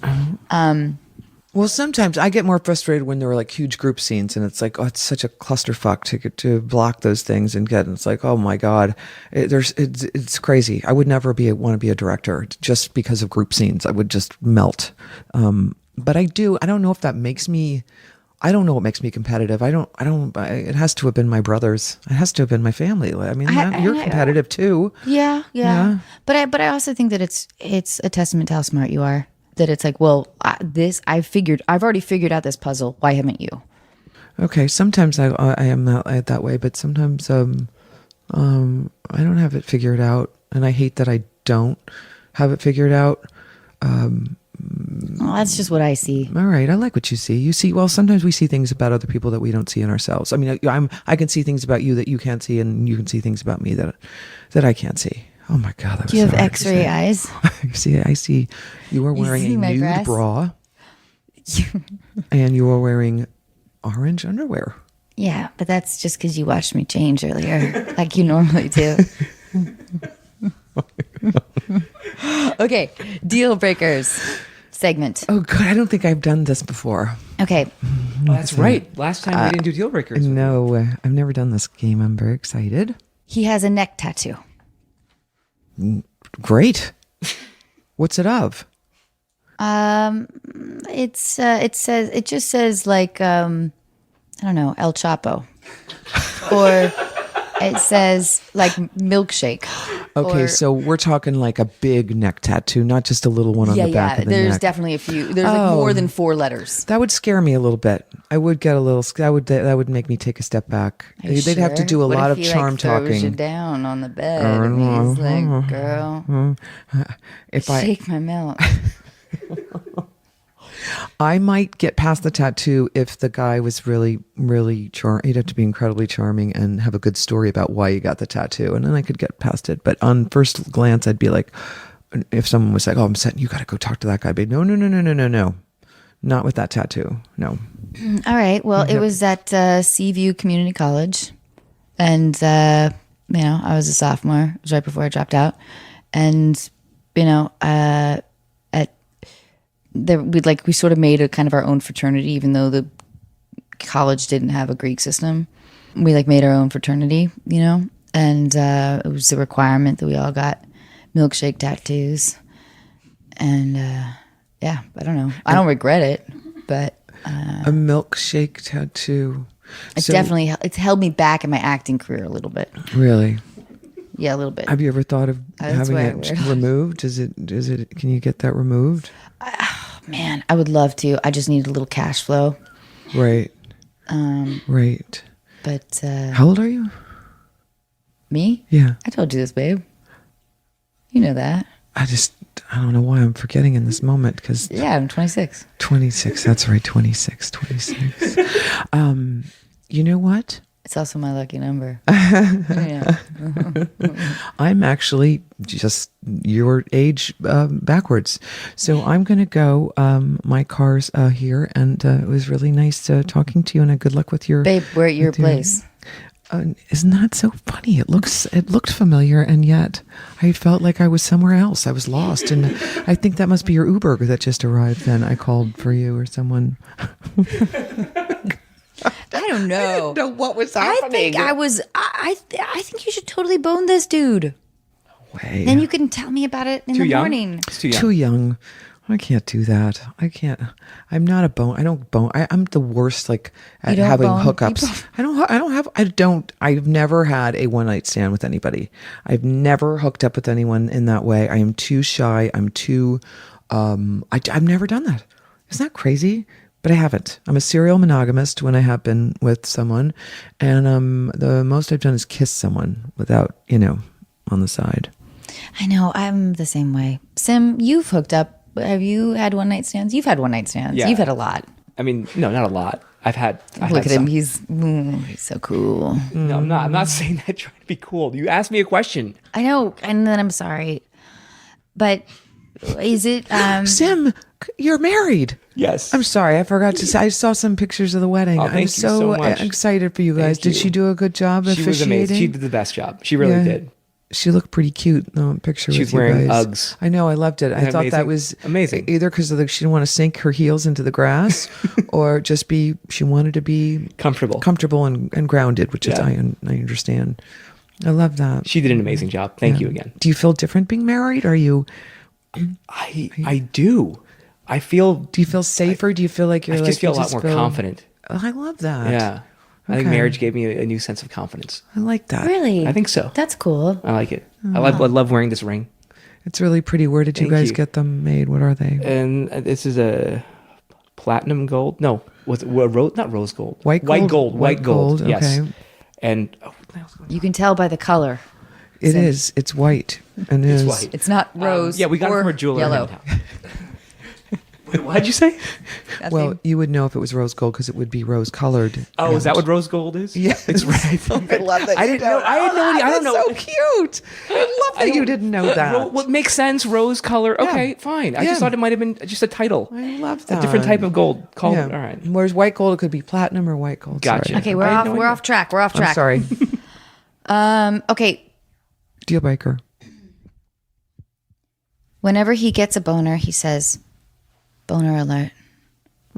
Well, sometimes I get more frustrated when there are like huge group scenes, and it's like, oh, it's such a clusterfuck to block those things and get. And it's like, oh my god, it's crazy. I would never want to be a director just because of group scenes. I would just melt. But I do. I don't know if that makes me. I don't know what makes me competitive. I don't. It has to have been my brothers. It has to have been my family. I mean, you're competitive too. Yeah. But I also think that it's a testament to how smart you are. That it's like, well, I've already figured out this puzzle. Why haven't you? Okay, sometimes I am that way, but sometimes I don't have it figured out, and I hate that I don't have it figured out. Well, that's just what I see. All right, I like what you see. You see, well, sometimes we see things about other people that we don't see in ourselves. I mean, I can see things about you that you can't see, and you can see things about me that I can't see. Oh my god, that was Do you have so hard to X-ray say. eyes? I see. You are wearing see a my nude breasts? bra, and you are wearing orange underwear. Yeah, but that's just because you watched me change earlier, like you normally do. Okay, deal breakers segment. Oh god, I don't think I've done this before. Okay, Oh, that's right. Last time we didn't do deal breakers. No, I've never done this game. I'm very excited. he has a neck tattoo. Great. What's it of? It just says like I don't know, El Chapo, or it says like milkshake. Okay, Or- so we're talking like a big neck tattoo, not just a little one on the back of the There's neck. definitely a few. There's like more than 4 letters. That would scare me a little bit. I would get a little. That would make me take a step back. Are you They'd have to sure? do a What lot if of he, charm like, throws you talking. down on the bed, and he's like, "Girl, If shake my milk." I might get past the tattoo if the guy was really, really he'd have to be incredibly charming and have a good story about why he got the tattoo, and then I could get past it. But on first glance, I'd be like, if someone was like, "Oh, I'm set," you got to go talk to that guy. But no, not with that tattoo. No. All right. Well, it was at Seaview Community College, and I was a sophomore. It was right before I dropped out, and we sort of made a kind of our own fraternity, even though the college didn't have a Greek system. We like made our own fraternity, and it was the requirement that we all got milkshake tattoos. And I don't know. I don't regret it, but A milkshake tattoo. it's held me back in my acting career a little bit. Really? Yeah, a little bit. Have you ever thought of That's having why I it wear it. removed? Is it? Can you get that removed? Man, I would love to. I just need a little cash flow. Right. Right. But How old are you? me? Yeah. I told you this, babe. You know that. I don't know why I'm forgetting in this moment because Yeah, I'm 26. 26. That's right. 26. You know what? It's also my lucky number. Yeah. I'm actually just your age backwards. So I'm going to go. My car's here, and it was really nice talking to you, and good luck with your... Babe, we're at your with your- place. Isn't that so funny? It looked familiar, and yet I felt like I was somewhere else. I was lost, and I think that must be your Uber that just arrived. Then I called for you or someone. I don't know. know what was I think I think you should totally bone this dude. Way. Then you can tell me about it in the young? morning. It's too young. Too young. I can't do that. I can't. I'm not a bone. I don't bone. I'm the worst. Like at don't having bone hookups. I've never had a one night stand with anybody. I've never hooked up with anyone in that way. I am too shy. I'm too. I've never done that. Isn't that crazy? But I haven't. I'm a serial monogamist when I have been with someone, and the most I've done is kiss someone without, on the side. I know. I'm the same way. Sim, you've hooked up. Have you had one night stands? You've had one night stands. Yeah. You've had a lot. I mean, no, not a lot. I've had Look at him. some. He's so cool. No, I'm not. I'm not saying that trying to be cool. You asked me a question. I know. And then I'm sorry. But is it... Sim, you're married. Yes. I'm sorry, I forgot to say. I saw some pictures of the wedding. Oh, thank I'm you so much. excited for you guys. Thank Did you. she do a good job She was officiating? amazing. She did the best job. She really did. She looked pretty cute in the picture. She's with you wearing guys. Uggs. I know. I loved it. I thought that was amazing. Either because she didn't want to sink her heels into the grass, or just she wanted to be comfortable and grounded, which is I understand. I love that. She did an amazing job. Thank you again. Do you feel different being married? Are you? I do. I feel. Do you feel safer? Do you feel like you're? I just feel a lot more confident. I love that. Yeah. I think marriage gave me a new sense of confidence. I like that. Really? I think so. That's cool. I like it. I love wearing this ring. It's really pretty. Where did you guys get them made? What are they? And this is a platinum gold. No, not rose gold. White gold. White gold. Yes. Okay. And You can tell by the color. It is. It's white. And it's white. It's not rose. Yeah, we got it or from a jeweler. Yellow. Wait, what'd you say? Well, you would know if it was rose gold because it would be rose colored. Oh, is that what rose gold is? Yeah, it's right. I love that. I didn't know. I had no idea. I don't know. So cute. I love that you didn't know that. What makes sense? Rose color. Okay, fine. I just thought it might have been just a title. I love that. A different type of gold. All right. Whereas white gold, it could be platinum or white gold. Gotcha. Sorry. Okay, we're off track. We're off track. I'm sorry. Okay. Deal breaker. Whenever he gets a boner, he says, "Boner alert."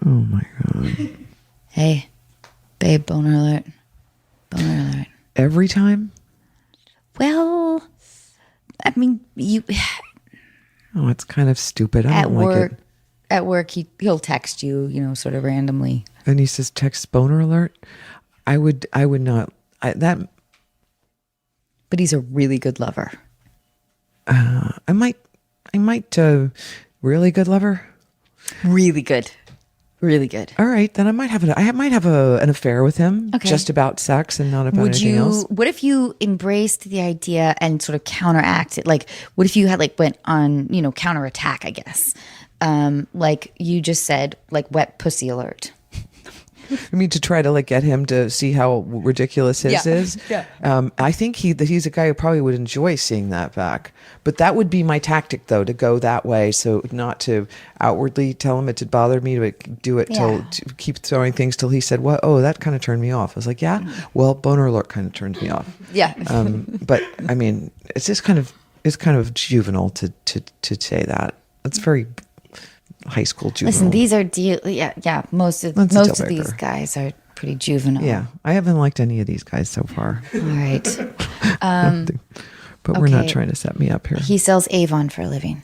Oh my god. Hey, babe, boner alert. Boner alert. Every time? Well, I mean, you Oh, it's kind of stupid. I don't like it. At work, he'll text you, sort of randomly. And he says, "Text boner alert." I would not. That. But he's a really good lover. I might. Really good lover. Really good. Really good. All right, then I might have an affair with him, just about sex and not about anything else. What if you embraced the idea and sort of counteract it? Like, what if you had went on, counterattack? I guess, like you just said, like wet pussy alert. I mean, to try to get him to see how ridiculous his is. Yeah. I think he's a guy who probably would enjoy seeing that back. But that would be my tactic, though, to go that way. So not to outwardly tell him it did bother me, but do it to keep throwing things till he said, "What? Oh, that kind of turned me off." I was like, "Yeah, well, boner alert kind of turned me off." Yeah. But I mean, it's just kind of juvenile to say that. It's very high school juvenile. Listen, these are most of these guys are pretty juvenile. Yeah, I haven't liked any of these guys so far. All right. But we're not trying to set me up here. He sells Avon for a living.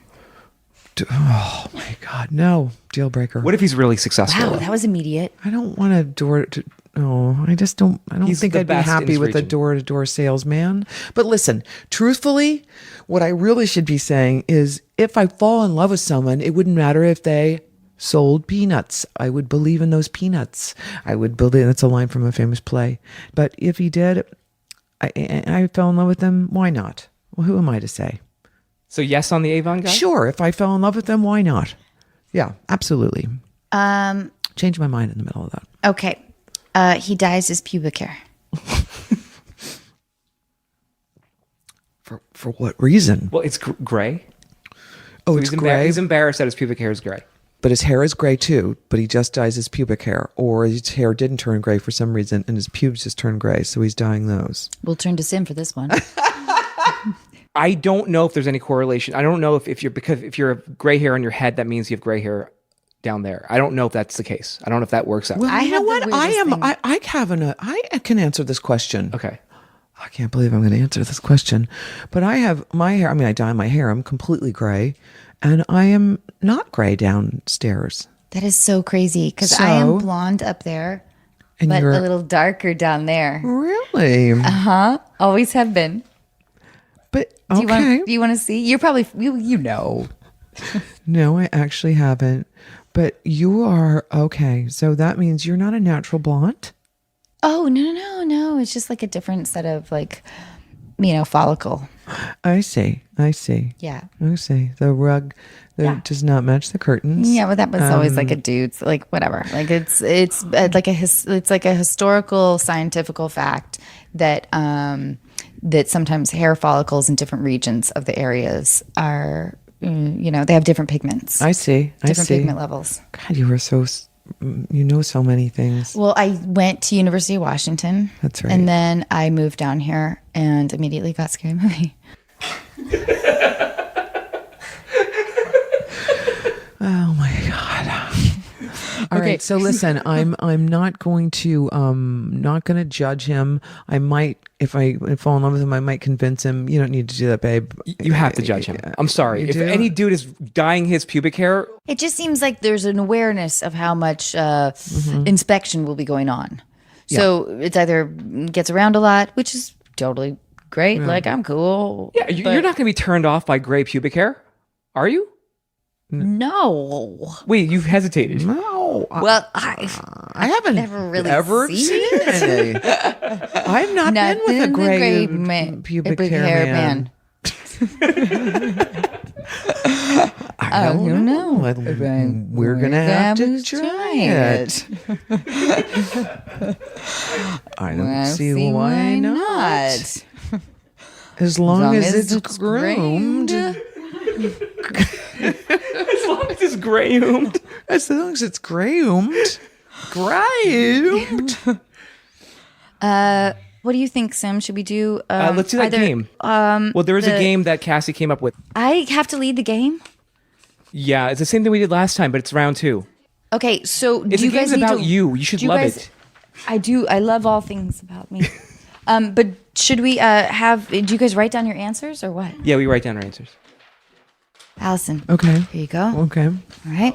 Oh my God, no. Deal breaker. What if he's really successful? Wow, that was immediate. I don't want a door to. Oh, I just don't. I don't think I'd be happy with a door-to-door salesman. But listen, truthfully, what I really should be saying is, if I fall in love with someone, it wouldn't matter if they sold peanuts. I would believe in those peanuts. I would believe. That's a line from a famous play. But if he did, I fell in love with them. Why not? Well, who am I to say? So yes on the Avon guy? Sure. If I fell in love with them, why not? Yeah, absolutely. Change my mind in the middle of that. Okay. He dyes his pubic hair. For what reason? Well, it's gray. Oh, so it's gray? He's embarrassed that his pubic hair is gray. But his hair is gray too, but he just dyes his pubic hair. Or his hair didn't turn gray for some reason, and his pubes just turned gray, so he's dyeing those. We'll turn to Sim for this one. I don't know if there's any correlation. I don't know if you're gray hair on your head, that means you have gray hair down there. I don't know if that's the case. I don't know if that works out. Well, you know what? I can answer this question. Okay. I can't believe I'm going to answer this question. But I have my hair. I mean, I dye my hair. I'm completely gray. And I am not gray downstairs. That is so crazy because I am blonde up there, but a little darker down there. Really? Uh-huh. Always have been. But, okay. Do you want to see? You're probably, you know. No, I actually haven't. But you are, okay. So that means you're not a natural blonde? Oh, no. It's just like a different set of follicle. I see. Yeah. I see. The rug does not match the curtains. Yeah, but that was always like a dude's, like whatever. Like it's like a historical scientific fact that that sometimes hair follicles in different regions of the areas are, they have different pigments. I see. Different pigment levels. God, you were so You know so many things. Well, I went to University of Washington. That's right. And then I moved down here and immediately got Scary Movie. Oh my God. All right. So listen, I'm not going to judge him. I might, if I fall in love with him, I might convince him. You don't need to do that, babe. You have to judge him. I'm sorry. If any dude is dyeing his pubic hair, it just seems like there's an awareness of how much inspection will be going on. So it's either gets around a lot, which is totally great. Yeah. Like, I'm cool. Yeah, you're not going to be turned off by gray pubic hair, are you? No. Wait, you've hesitated. No. Well, I haven't never really ever seen any. I've not been with a gray pubic hair man. I don't know. We're going to have to try it. I don't see why not. As long as it's groomed. As long as it's groomed. As long as it's groomed. Groomed. What do you think, Sim? Should we do? Let's do that game. Well, there is a game that Cassie came up with. I have to lead the game. Yeah, it's the same thing we did last time, but it's round 2. Okay, so it's do you guys game's about you. You should love it. I do. I love all things about me. But should we have? Do you guys write down your answers or what? Yeah, we write down our answers. Allison. Okay. Here you go. Okay. All right.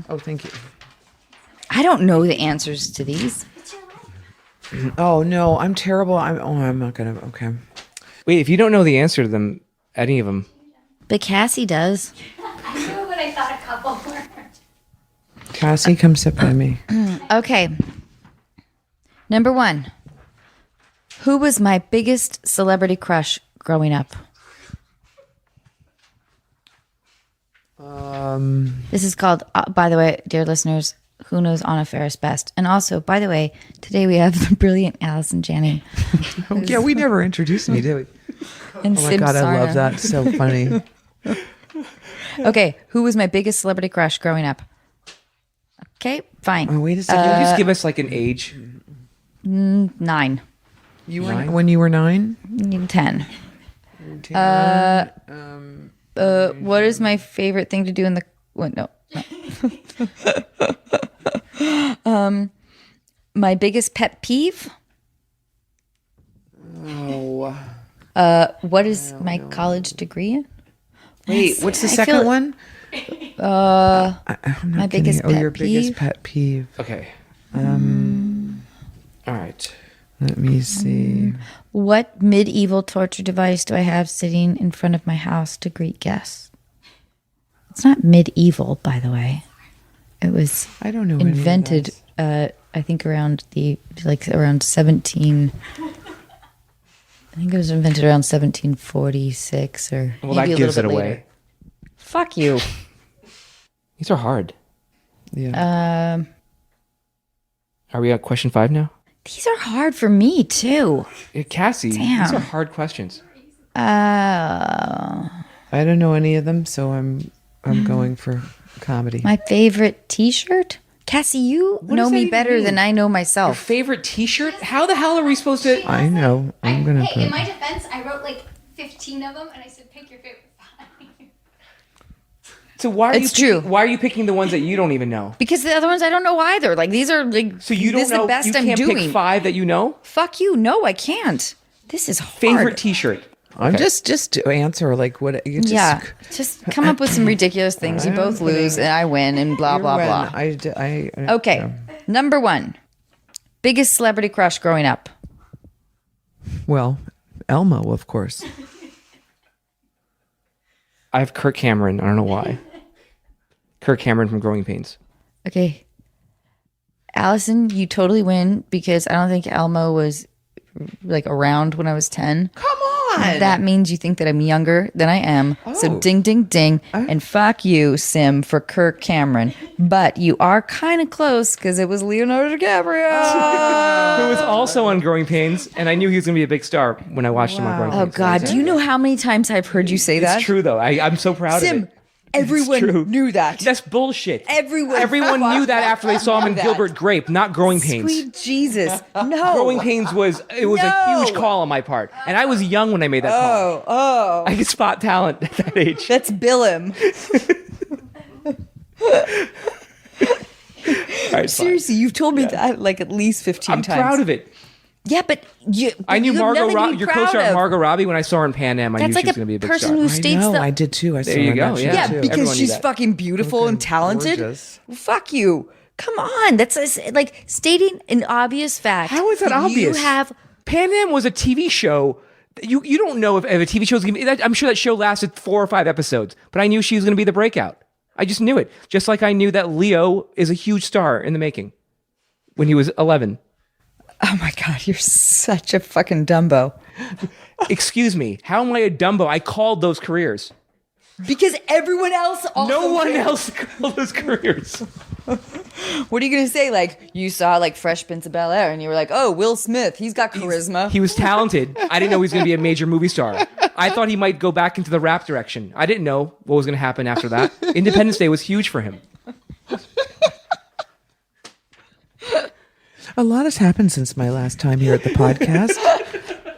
Oh, thank you. I don't know the answers to these. Oh no, I'm terrible. I'm not gonna. Okay. Wait, if you don't know the answer to them, any of them. But Cassie does. I knew what I thought a couple were. Cassie, come sit by me. Okay. Number 1. Who was my biggest celebrity crush growing up? This is called, by the way, dear listeners, Who Knows Anna Faris Best? And also, by the way, today we have the brilliant Allison Janney. Yeah, we never introduced me, did we? And oh my God, I love that. So funny. Okay, who was my biggest celebrity crush growing up? Okay, fine. Oh, wait a second. Can you just give us like an age? 9. You were when you were 9? 10. 10. What is my favorite thing to do in the? What? No. My biggest pet peeve. Oh. What is my college degree in? Wait, what's the second one? My biggest pet peeve. Your biggest pet peeve. Okay. All right. Let me see. What medieval torture device do I have sitting in front of my house to greet guests? It's not medieval, by the way. It was I don't know invented I think around 17 I think it was invented around 1746 or well, maybe that a gives little it bit away. later. Fuck you. These are hard. Yeah. Are we at question 5 now? These are hard for me too. Cassie, Damn. these are hard questions. I don't know any of them, so I'm going for comedy. My favorite T-shirt? Cassie, you know me better than I know Your myself. favorite T-shirt? How the hell are we supposed to? I know. I'm gonna. Hey, in my defense, I wrote like 15 of them, and I said, pick your favorite 5. So why are It's you true. Why are you picking the ones that you don't even know? Because the other ones I don't know either. Like these are like So you don't this know. is the best you I'm can't doing. pick 5 that you know. Fuck you. No, I can't. This is hard. Favorite T-shirt. I'm just to answer like what you just. Yeah. Just come up with some ridiculous things. You both lose and I win and blah blah blah. Okay. Number 1. Biggest celebrity crush growing up. Well, Elmo, of course. I have Kirk Cameron. I don't know why. Kirk Cameron from Growing Pains. Okay. Allison, you totally win because I don't think Elmo was like around when I was 10. Come on. That means you think that I'm younger than I am. So ding, ding, ding. And fuck you, Sim, for Kirk Cameron. But you are kind of close because it was Leonardo DiCaprio. Who was also on Growing Pains, and I knew he was going to be a big star when I watched him on Growing Pains. Oh, God. Do you know how many times I've heard you say that? It's true, though. I'm so proud of Sim, it. everyone knew that. That's bullshit. Everyone knew that after they saw him in Gilbert Grape, not Growing Pains. Sweet Jesus. No. Growing Pains was a huge call on my part. And I was young when I made that call. Oh. I could spot talent at that age. Let's bill him. All right, Seriously, you've told me that like at least 15 I'm times. proud of it. Yeah, but I knew Margot Robbie. Your co-star Margot Robbie when I saw her in Pan Am. I knew she was going to be a big person star. who states I that. I did too. I saw There you her in go, that show, yeah. Yeah, too. because Everyone knew she's that. fucking beautiful and talented. gorgeous. Fuck you. Come on. That's like stating an obvious fact. How is that obvious? You have. Pan Am was a TV show. You don't know if a TV show is going to be. I'm sure that show lasted 4 or 5 episodes, but I knew she was going to be the breakout. I just knew it. Just like I knew that Leo is a huge star in the making when he was 11. Oh my God, you're such a fucking Dumbo. Excuse me. How am I a Dumbo? I called those careers. Because everyone else also. No one else called those careers. What are you going to say? Like, you saw like Fresh Prince of Bel-Air and you were like, oh, Will Smith, he's got charisma. He was talented. I didn't know he was going to be a major movie star. I thought he might go back into the rap direction. I didn't know what was going to happen after that. Independence Day was huge for him. A lot has happened since my last time here at the podcast.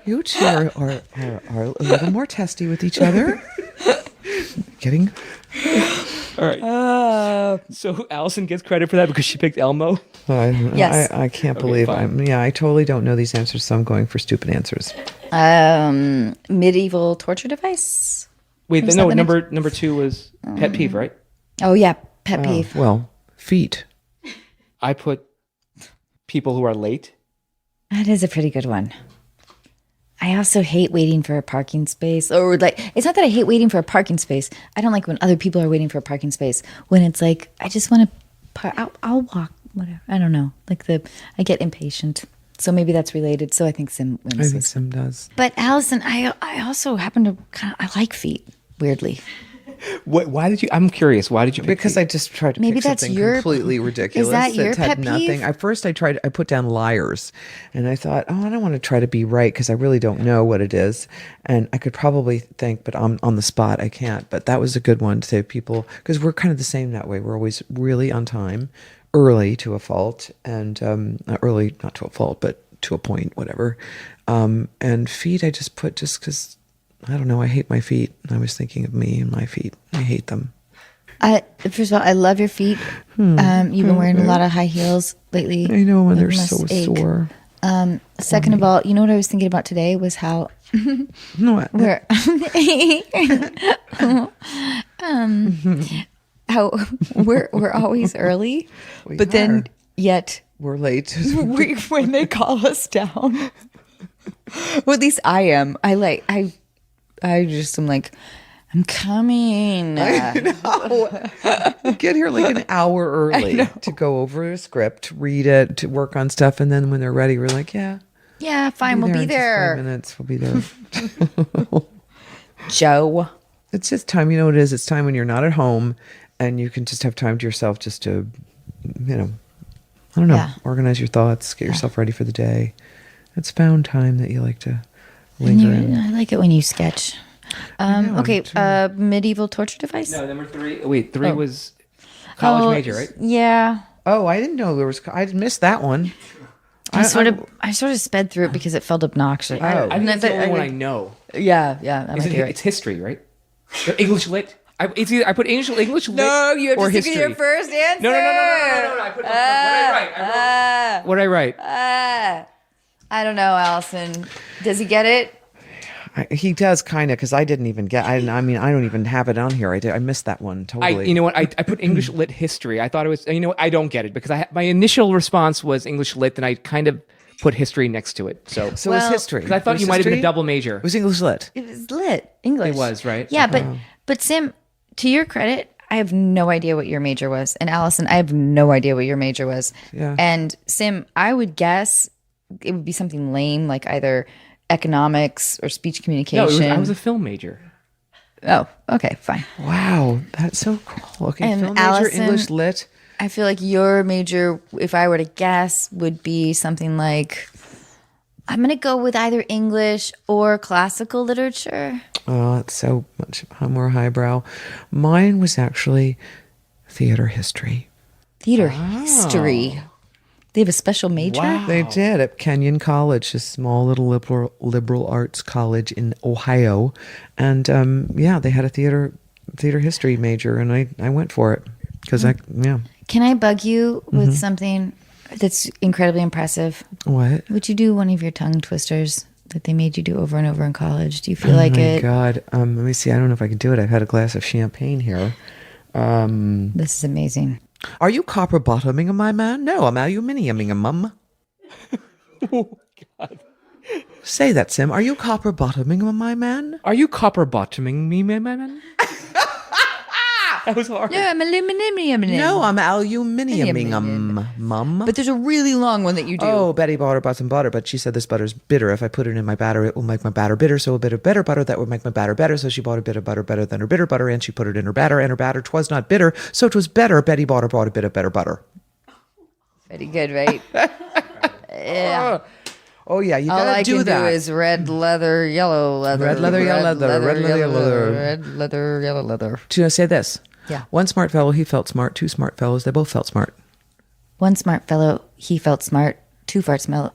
You two are a little more testy with each other. Getting. All right. So Allison gets credit for that because she picked Elmo. Yes. I can't believe fine. I totally don't know these answers, so I'm going for stupid answers. Medieval torture device. Wait, Was no. that the Number 2 was pet peeve, right? Oh, yeah. Pet peeve. Well, feet. I put people who are late. That is a pretty good one. I also hate waiting for a parking space. Or like, it's not that I hate waiting for a parking space. I don't like when other people are waiting for a parking space. When it's like, I just want to, I'll walk, whatever. I don't know. Like I get impatient. So maybe that's related. So I think Sim wins. I think Sim does. But Allison, I also happen to I like feet, weirdly. Why did you? I'm curious. Why did you? Pick Because feet? I just tried to Maybe pick that's something your- completely ridiculous Is that your had pet nothing. peeve? At first, I put down liars, and I thought, I don't want to try to be right because I really don't know what it is, and I could probably think, but on the spot I can't. But that was a good one to say people because we're kind of the same that way. We're always really on time, early to a fault, and not early not to a fault, but to a point, whatever. And feet, I just put just because. I don't know. I hate my feet. I was thinking of me and my feet. I hate them. First of all, I love your feet. You've been wearing a lot of high heels lately. I know when They they're must so ache. sore. Second of all, you know what I was thinking about today was how No, we're how we're always early, but then yet we're late. when they call us down. Well, at least I am. I just am like, I'm coming. Get here like an hour early to go over a script, read it, to work on stuff, and then when they're ready, we're like, yeah, Fine, we'll be in just 5 there. minutes, we'll be there. Joe. It's just time. You know what it is? It's time when you're not at home, and you can just have time to yourself, just to, I don't know, organize your thoughts, get yourself ready for the day. It's found time that you like to linger in. I like it when you sketch. Okay, medieval torture device. No, number 3. Wait, 3 was college major, right? Yeah. Oh, I didn't know there was. I missed that one. I sort of sped through it because it felt obnoxious. I think that's the only one I know. Yeah, that might be right. It's history, right? English lit. I put English lit. No, you have or to history. think of your first answer. No. I put what I write. I don't know, Allison. Does he get it? He does kind of because I didn't even get. I mean, I don't even have it on here. I missed that one totally. You know what? I put English lit history. I thought it was. You know what? I don't get it because my initial response was English lit, and I kind of put history next to it. So it's history. Because I thought you might have been a double major. It was English lit. It was lit. English. It was, right? Yeah, but Sim, to your credit, I have no idea what your major was, and Allison, I have no idea what your major was. Yeah. And Sim, I would guess it would be something lame, like either economics or speech communication. No, I was a film major. Oh, okay, fine. Wow, that's so cool. Okay, And film major, Allison- English lit. I feel like your major, if I were to guess, would be something like, I'm going to go with either English or classical literature. Oh, it's so much more highbrow. Mine was actually theater history. Theater history. They have a special major? Wow. They did at Kenyon College, a small little liberal arts college in Ohio, and they had a theater history major, and I went for it because Can I bug you with something that's incredibly impressive? What? Would you do one of your tongue twisters that they made you do over and over in college? Do you feel like Oh my it? God! Let me see. I don't know if I can do it. I've had a glass of champagne here. This is amazing. Are you copper bottoming my man? No, I'm aluminiuming mum. Oh, God. Say that, Sim. Are you copper bottoming my man? Are you copper bottoming me, my man? That was hard. No, I'm aluminium. No, I'm aluminiuming mum. But there's a really long one that you do. Oh, Betty bought some butter, but she said this butter's bitter. If I put it in my batter, it will make my batter bitter. So a bit of better butter, that would make my batter better. So she bought a bit of butter better than her bitter butter, and she put it in her batter, and her batter 'twas not bitter, so 'twas better. Betty bought a bit of better butter. Very good, right? Yeah. Oh yeah, you All gotta I do can that. do is red leather, yellow leather. Red leather, yellow leather, red leather, yellow leather. Red leather, yellow leather. To say this. Yeah. One smart fellow, he felt smart. Two smart fellows, they both felt smart. One smart fellow, he felt smart. Two farts smell.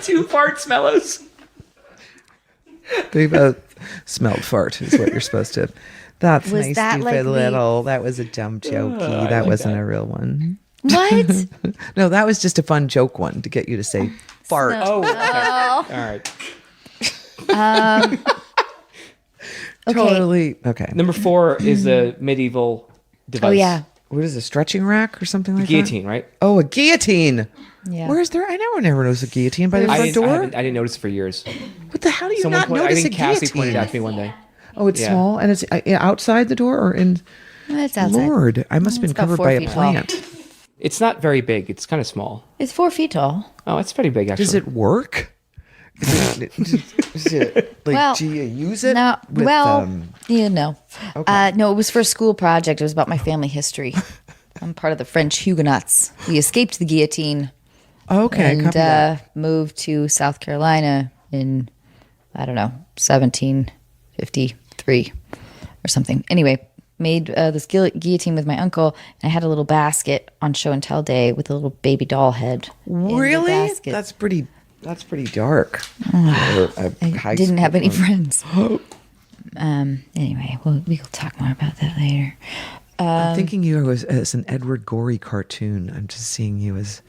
2 fart smellos. They both smelled fart, is what you're supposed to. That's Was my that stupid like little. That was a dumb jokey. That wasn't a real one. What? No, that was just a fun joke one to get you to say fart. Oh, okay. All right. Totally. Okay. Number 4 is a medieval device. Oh, yeah. What is it, a stretching rack or something like Guillotine, that? right? Oh, a guillotine. Yeah. Where's there? I never noticed a guillotine by the front door. I didn't notice it for years. What the hell do you Someone not I notice a think Cassie guillotine? pointed out to me one day. Oh, it's Yeah. small and it's outside the door or in. It's outside. Lord, I must have been It's about covered 4 by a feet tall. plant. It's not very big. It's kind of small. It's 4 feet tall. Oh, it's pretty big, actually. Does it work? Is it like, Well, do you use it? No. with, No. No, it was for a school project. It was about my family history. I'm part of the French Huguenots. We escaped the guillotine okay, copy that. and moved to South Carolina in, 1753 or something. Anyway, made this guillotine with my uncle, and I had a little basket on show and tell day with a little baby doll head. in the Really? basket. That's pretty dark. I didn't have any friends. Anyway, we will talk more about that later. I'm thinking you as an Edward Gorey cartoon. I'm just seeing you as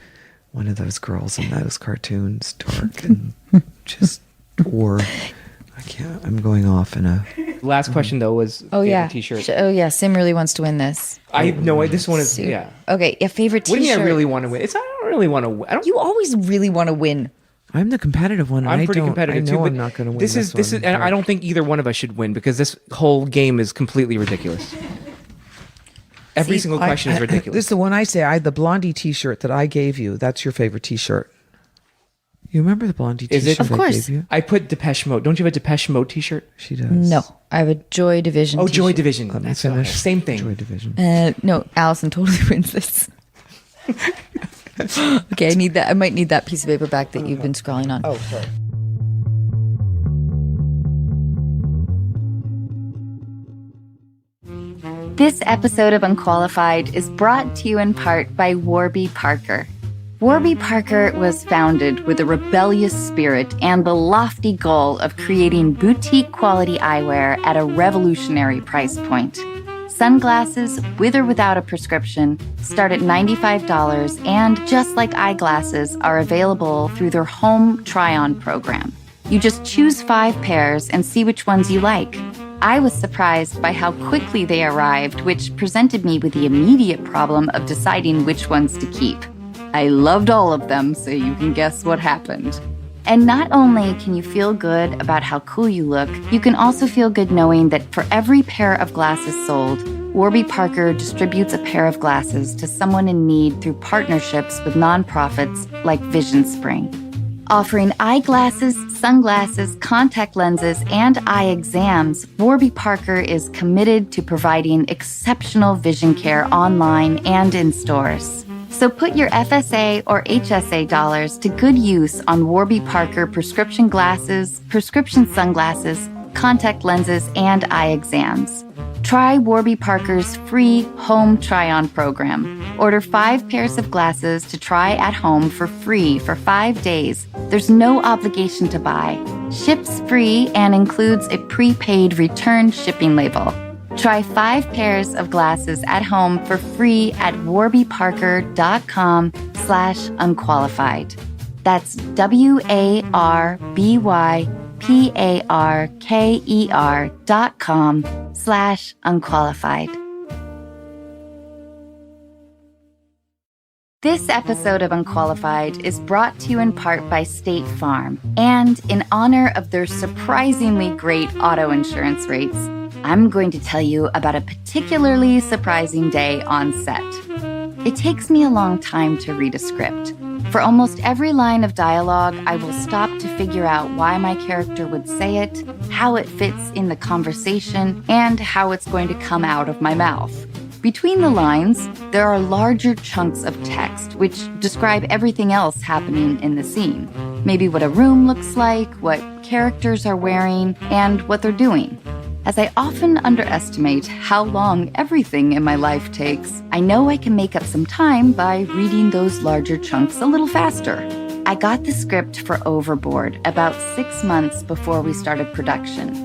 one of those girls in those cartoons, dark and just or I can't. I'm going off in a. Last question though was favorite T-shirt. Oh yeah, Sim really wants to win this. I know this one is yeah. Okay, a favorite T-shirt. What do you mean I really want to win? I don't really want to win. You always really want to win. I'm the competitive one. And I'm pretty competitive I know too. But I'm not going to win. This is, and I don't think either one of us should win because this whole game is completely ridiculous. Every single question is ridiculous. This is the one I say. The Blondie T-shirt that I gave you. That's your favorite T-shirt. You remember the Blondie Is T-shirt it? Of I course. gave you? I put Depeche Mode. Don't you have a Depeche Mode T-shirt? She does. No, I have a Joy Division. Oh, T-shirt. Joy Division. Let me That's finish. okay. Same thing. Joy Division. No, Allison totally wins this. Okay, I need that. I might need that piece of paper back that you've been scrawling on. Oh, sorry. This episode of Unqualified is brought to you in part by Warby Parker. Warby Parker was founded with a rebellious spirit and the lofty goal of creating boutique quality eyewear at a revolutionary price point. Sunglasses, with or without a prescription, start at $95 and, just like eyeglasses, are available through their home try-on program. You just choose 5 pairs and see which ones you like. I was surprised by how quickly they arrived, which presented me with the immediate problem of deciding which ones to keep. I loved all of them, so you can guess what happened. And not only can you feel good about how cool you look, you can also feel good knowing that for every pair of glasses sold, Warby Parker distributes a pair of glasses to someone in need through partnerships with nonprofits like Vision Spring. Offering eyeglasses, sunglasses, contact lenses, and eye exams, Warby Parker is committed to providing exceptional vision care online and in stores. So put your FSA or HSA dollars to good use on Warby Parker prescription glasses, prescription sunglasses, contact lenses, and eye exams. Try Warby Parker's free home try-on program. Order 5 pairs of glasses to try at home for free for 5 days. There's no obligation to buy. Ships free and includes a prepaid return shipping label. Try 5 pairs of glasses at home for free at warbyparker.com/unqualified. That's WARBYPARKER.com/unqualified. This episode of Unqualified is brought to you in part by State Farm. And in honor of their surprisingly great auto insurance rates, I'm going to tell you about a particularly surprising day on set. It takes me a long time to read a script. For almost every line of dialogue, I will stop to figure out why my character would say it, how it fits in the conversation, and how it's going to come out of my mouth. Between the lines, there are larger chunks of text which describe everything else happening in the scene. Maybe what a room looks like, what characters are wearing, and what they're doing. As I often underestimate how long everything in my life takes, I know I can make up some time by reading those larger chunks a little faster. I got the script for Overboard about 6 months before we started production.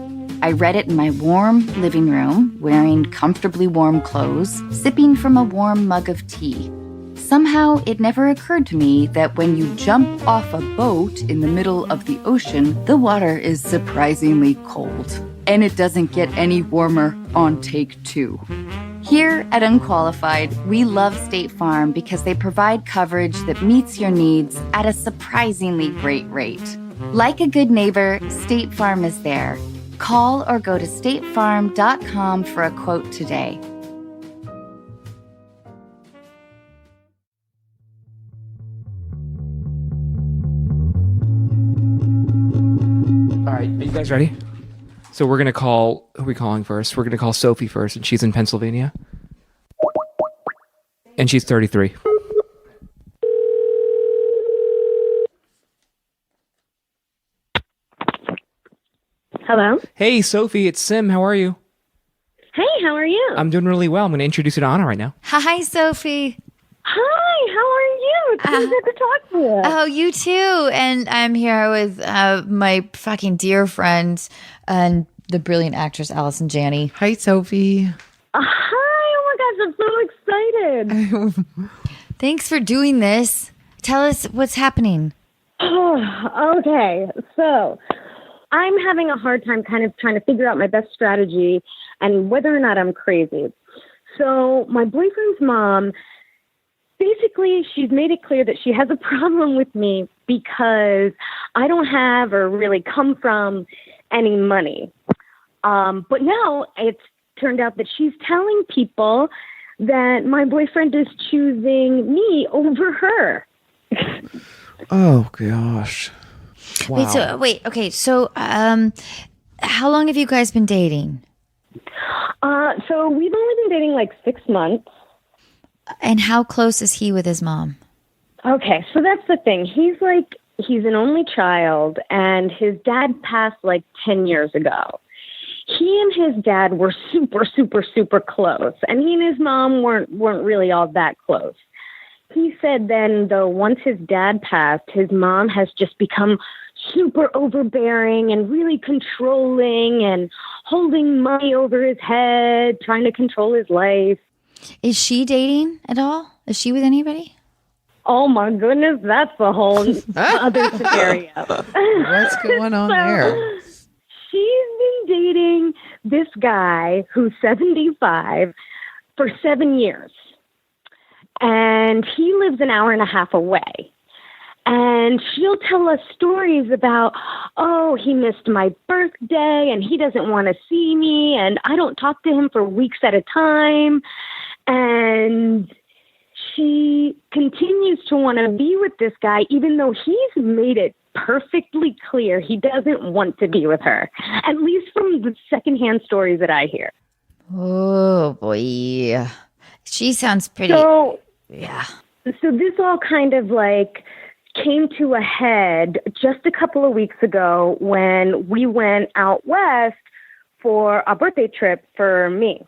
I read it in my warm living room, wearing comfortably warm clothes, sipping from a warm mug of tea. Somehow, it never occurred to me that when you jump off a boat in the middle of the ocean, the water is surprisingly cold. And it doesn't get any warmer on take 2. Here at Unqualified, we love State Farm because they provide coverage that meets your needs at a surprisingly great rate. Like a good neighbor, State Farm is there. Call or go to statefarm.com for a quote today. All right, are you guys ready? So we're going to call, who are we calling first? We're going to call Sophie first, and she's in Pennsylvania. And she's 33. Hello? Hey, Sophie, it's Sim. How are you? Hey, how are you? I'm doing really well. I'm going to introduce you to Anna right now. Hi, Sophie. Hi, how are you? It's so good to talk to you. Oh, you too. And I'm here with my fucking dear friend and the brilliant actress, Allison Janney. Hi, Sophie. Hi, oh my gosh, I'm so excited. Thanks for doing this. Tell us what's happening. Okay, so I'm having a hard time kind of trying to figure out my best strategy and whether or not I'm crazy. So my boyfriend's mom, basically, she's made it clear that she has a problem with me because I don't have or really come from any money. But now it's turned out that she's telling people that my boyfriend is choosing me over her. Oh, gosh. Wow. Okay. So, how long have you guys been dating? So we've only been dating like 6 months. And how close is he with his mom? Okay, so that's the thing. He's an only child, and his dad passed like 10 years ago. He and his dad were super, super, super close, and he and his mom weren't really all that close. He said then, though, once his dad passed, his mom has just become super overbearing and really controlling and holding money over his head, trying to control his life. Is she dating at all? Is she with anybody? Oh my goodness, that's a whole other scenario. What's going on there? She's been dating this guy who's 75 for 7 years. And he lives an hour and a half away. And she'll tell us stories about, oh, he missed my birthday and he doesn't want to see me and I don't talk to him for weeks at a time. And she continues to want to be with this guy, even though he's made it perfectly clear he doesn't want to be with her, at least from the secondhand stories that I hear. Oh, boy. She sounds pretty. Yeah. So this all kind of like came to a head just a couple of weeks ago when we went out west for a birthday trip for me.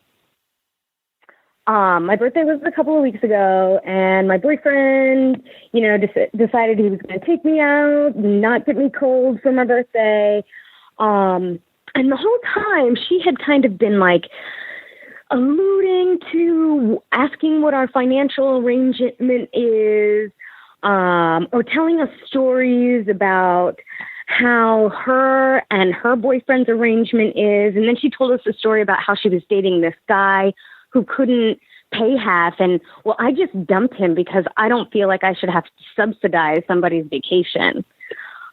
My birthday was a couple of weeks ago, and my boyfriend, decided he was going to take me out, not get me cold for my birthday. And the whole time, she had kind of been like alluding to asking what our financial arrangement is, or telling us stories about how her and her boyfriend's arrangement is. And then she told us a story about how she was dating this guy who couldn't pay half. And, well, I just dumped him because I don't feel like I should have to subsidize somebody's vacation.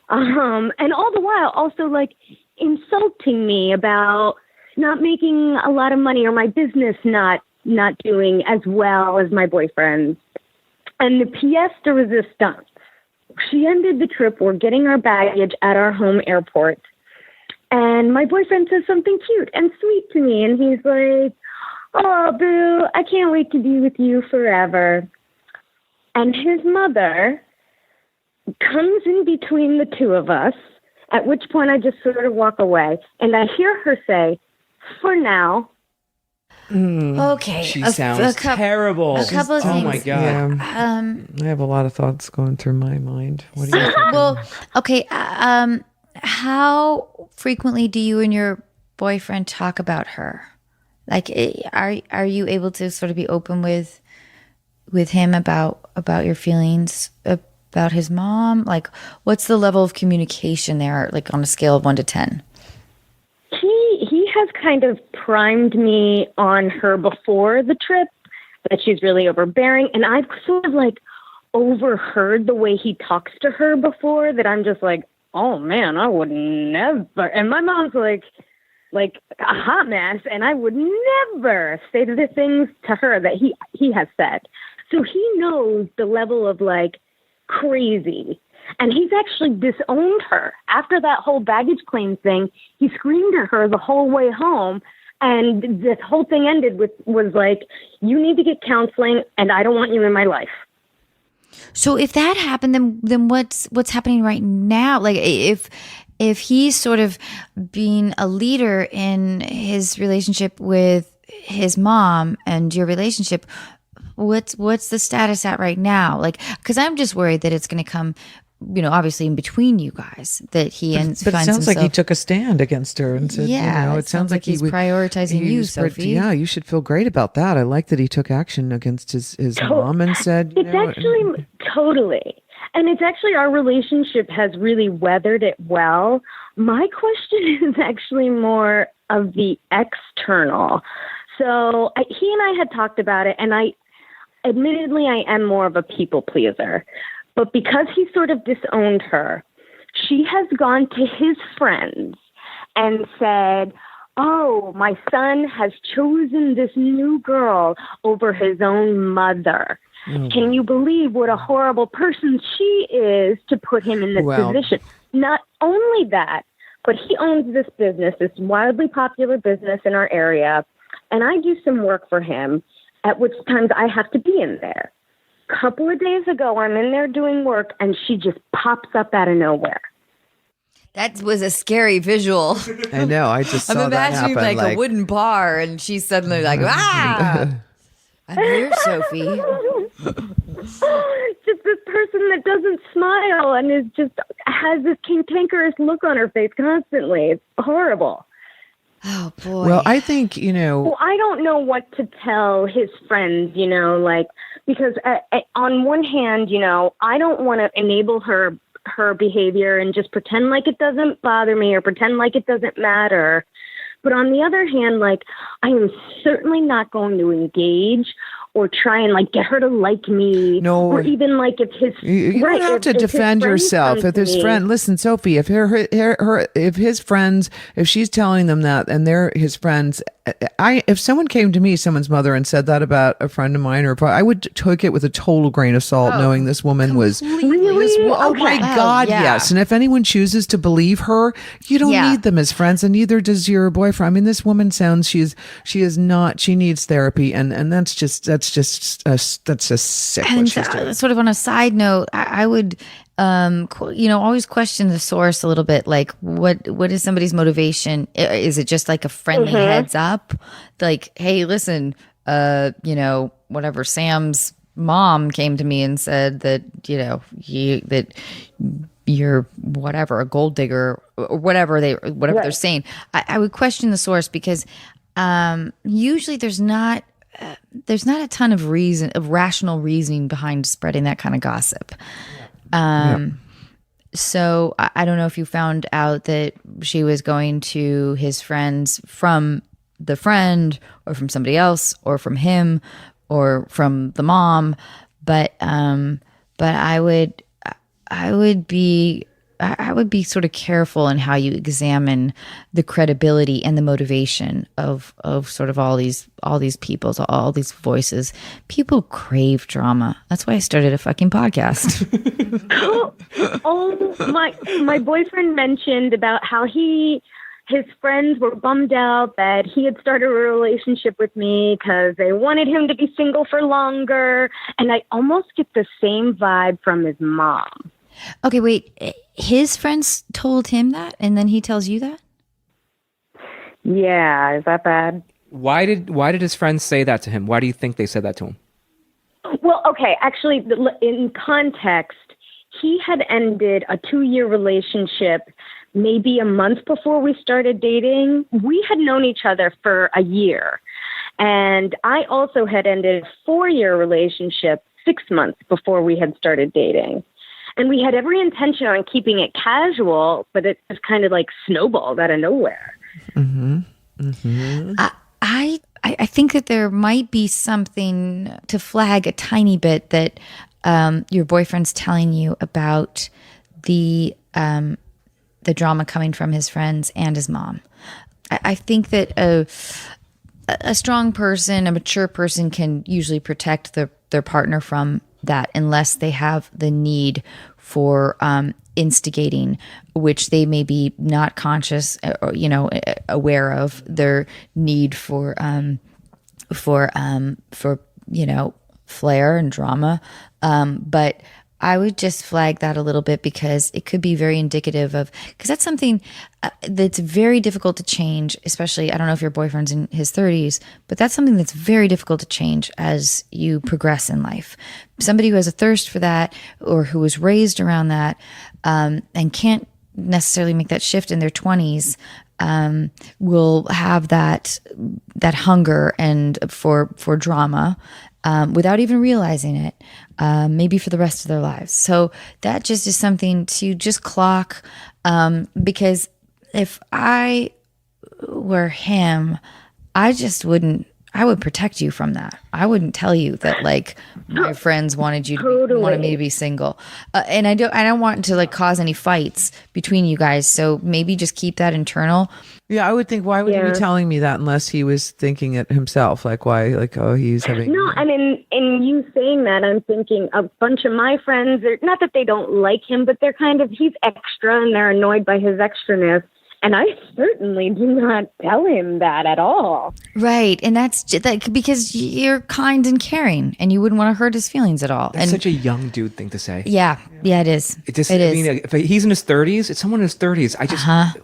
And all the while also like insulting me about not making a lot of money or my business not doing as well as my boyfriend's. And the pièce de résistance. She ended the trip. We're getting our baggage at our home airport. And my boyfriend says something cute and sweet to me. And he's like, "Oh, boo, I can't wait to be with you forever." And his mother comes in between the two of us, at which point I just sort of walk away. And I hear her say, "For now." Okay. She sounds terrible. A couple of things. Oh, my God. Yeah. I have a lot of thoughts going through my mind. What do you think? Well, okay. How frequently do you and your boyfriend talk about her? Like, are you able to sort of be open with him about your feelings about his mom? Like, what's the level of communication there, like on a scale of 1 to 10? He has kind of primed me on her before the trip that she's really overbearing, and I've sort of like overheard the way he talks to her before that I'm just like, oh man, I would never. And my mom's like a hot mess, and I would never say the things to her that he has said. So he knows the level of like crazy. And he's actually disowned her. After that whole baggage claim thing, he screamed at her the whole way home. And this whole thing ended was like, "You need to get counseling, and I don't want you in my life." So if that happened, then what's happening right now? Like if he's sort of being a leader in his relationship with his mom and your relationship, what's the status at right now? Like, because I'm just worried that it's going to come, obviously in between you guys, that he ends. But it sounds like he took a stand against her and said, it sounds like he's prioritizing you, Sophie. Yeah, you should feel great about that. I like that he took action against his mom and said, it's actually totally. And it's actually, our relationship has really weathered it well. My question is actually more of the external. So he and I had talked about it, and admittedly, I am more of a people pleaser. But because he sort of disowned her, she has gone to his friends and said, "Oh, my son has chosen this new girl over his own mother. Can you believe what a horrible person she is to put him in this position?" Not only that, but he owns this business, this wildly popular business in our area, and I do some work for him, at which times I have to be in there. Couple of days ago, I'm in there doing work, and she just pops up out of nowhere. That was a scary visual. I know. I just saw that happen. I'm imagining like a wooden bar, and she's suddenly like, "Ah, I'm here, Sophie." Just this person that doesn't smile and has this cantankerous look on her face constantly. It's horrible. Oh boy. Well, I think Well, I don't know what to tell his friends. Because on one hand, I don't want to enable her behavior and just pretend like it doesn't bother me or pretend like it doesn't matter. But on the other hand, like, I am certainly not going to engage or try and like get her to like me. No. Or even like if his you don't have to defend yourself. If his friend, listen, Sophie, if his friends, if she's telling them that and they're his friends if someone came to me, someone's mother, and said that about a friend of mine, I would take it with a total grain of salt, knowing this woman was. Oh my God, yes. And if anyone chooses to believe her, you don't need them as friends, and neither does your boyfriend. I mean, this woman sounds she is not. She needs therapy, and that's just sick. And what she's doing. Sort of on a side note, I would. Always question the source a little bit. Like, what is somebody's motivation? Is it just like a friendly heads up? Like, hey, listen, whatever. Sam's mom came to me and said that, that you're whatever, a gold digger or whatever they're saying. I would question the source because usually there's not a ton of rational reasoning behind spreading that kind of gossip. So I don't know if you found out that she was going to his friends from the friend or from somebody else or from him or from the mom, but I would be sort of careful in how you examine the credibility and the motivation of sort of all these people, all these voices. People crave drama. That's why I started a fucking podcast. My boyfriend mentioned about how his friends were bummed out that he had started a relationship with me because they wanted him to be single for longer, and I almost get the same vibe from his mom. Okay, wait. His friends told him that, and then he tells you that? Yeah, is that bad? Why did his friends say that to him? Why do you think they said that to him? Well, okay, actually, in context, he had ended a 2-year relationship maybe a month before we started dating. We had known each other for a year. And I also had ended a 4-year relationship 6 months before we had started dating. And we had every intention on keeping it casual, but it just kind of like snowballed out of nowhere. Mm-hmm. Mm-hmm. I think that there might be something to flag a tiny bit that your boyfriend's telling you about the drama coming from his friends and his mom. I think that a strong person, a mature person, can usually protect their partner from that unless they have the need for instigating, which they may be not conscious or aware of their need for flair and drama. But I would just flag that a little bit because it could be very indicative of, because that's something that's very difficult to change, especially, I don't know if your boyfriend's in his 30s, but that's something that's very difficult to change as you progress in life. Somebody who has a thirst for that or who was raised around that and can't necessarily make that shift in their 20s will have that hunger and for drama without even realizing it, maybe for the rest of their lives. So that just is something to just clock, because if I were him, I would protect you from that. I wouldn't tell you that like my friends wanted me to be single, and I don't want to like cause any fights between you guys. So maybe just keep that internal. Yeah, I would think, why would he be telling me that unless he was thinking it himself? Like, why? Like, oh, he's having... No, and in you saying that, I'm thinking a bunch of my friends, not that they don't like him, but they're kind of, he's extra and they're annoyed by his extraness. And I certainly do not tell him that at all. Right. And that's because you're kind and caring and you wouldn't want to hurt his feelings at all. That's such a young dude thing to say. Yeah. Yeah, it is. It is. I mean, if he's in his 30s, it's someone in his 30s.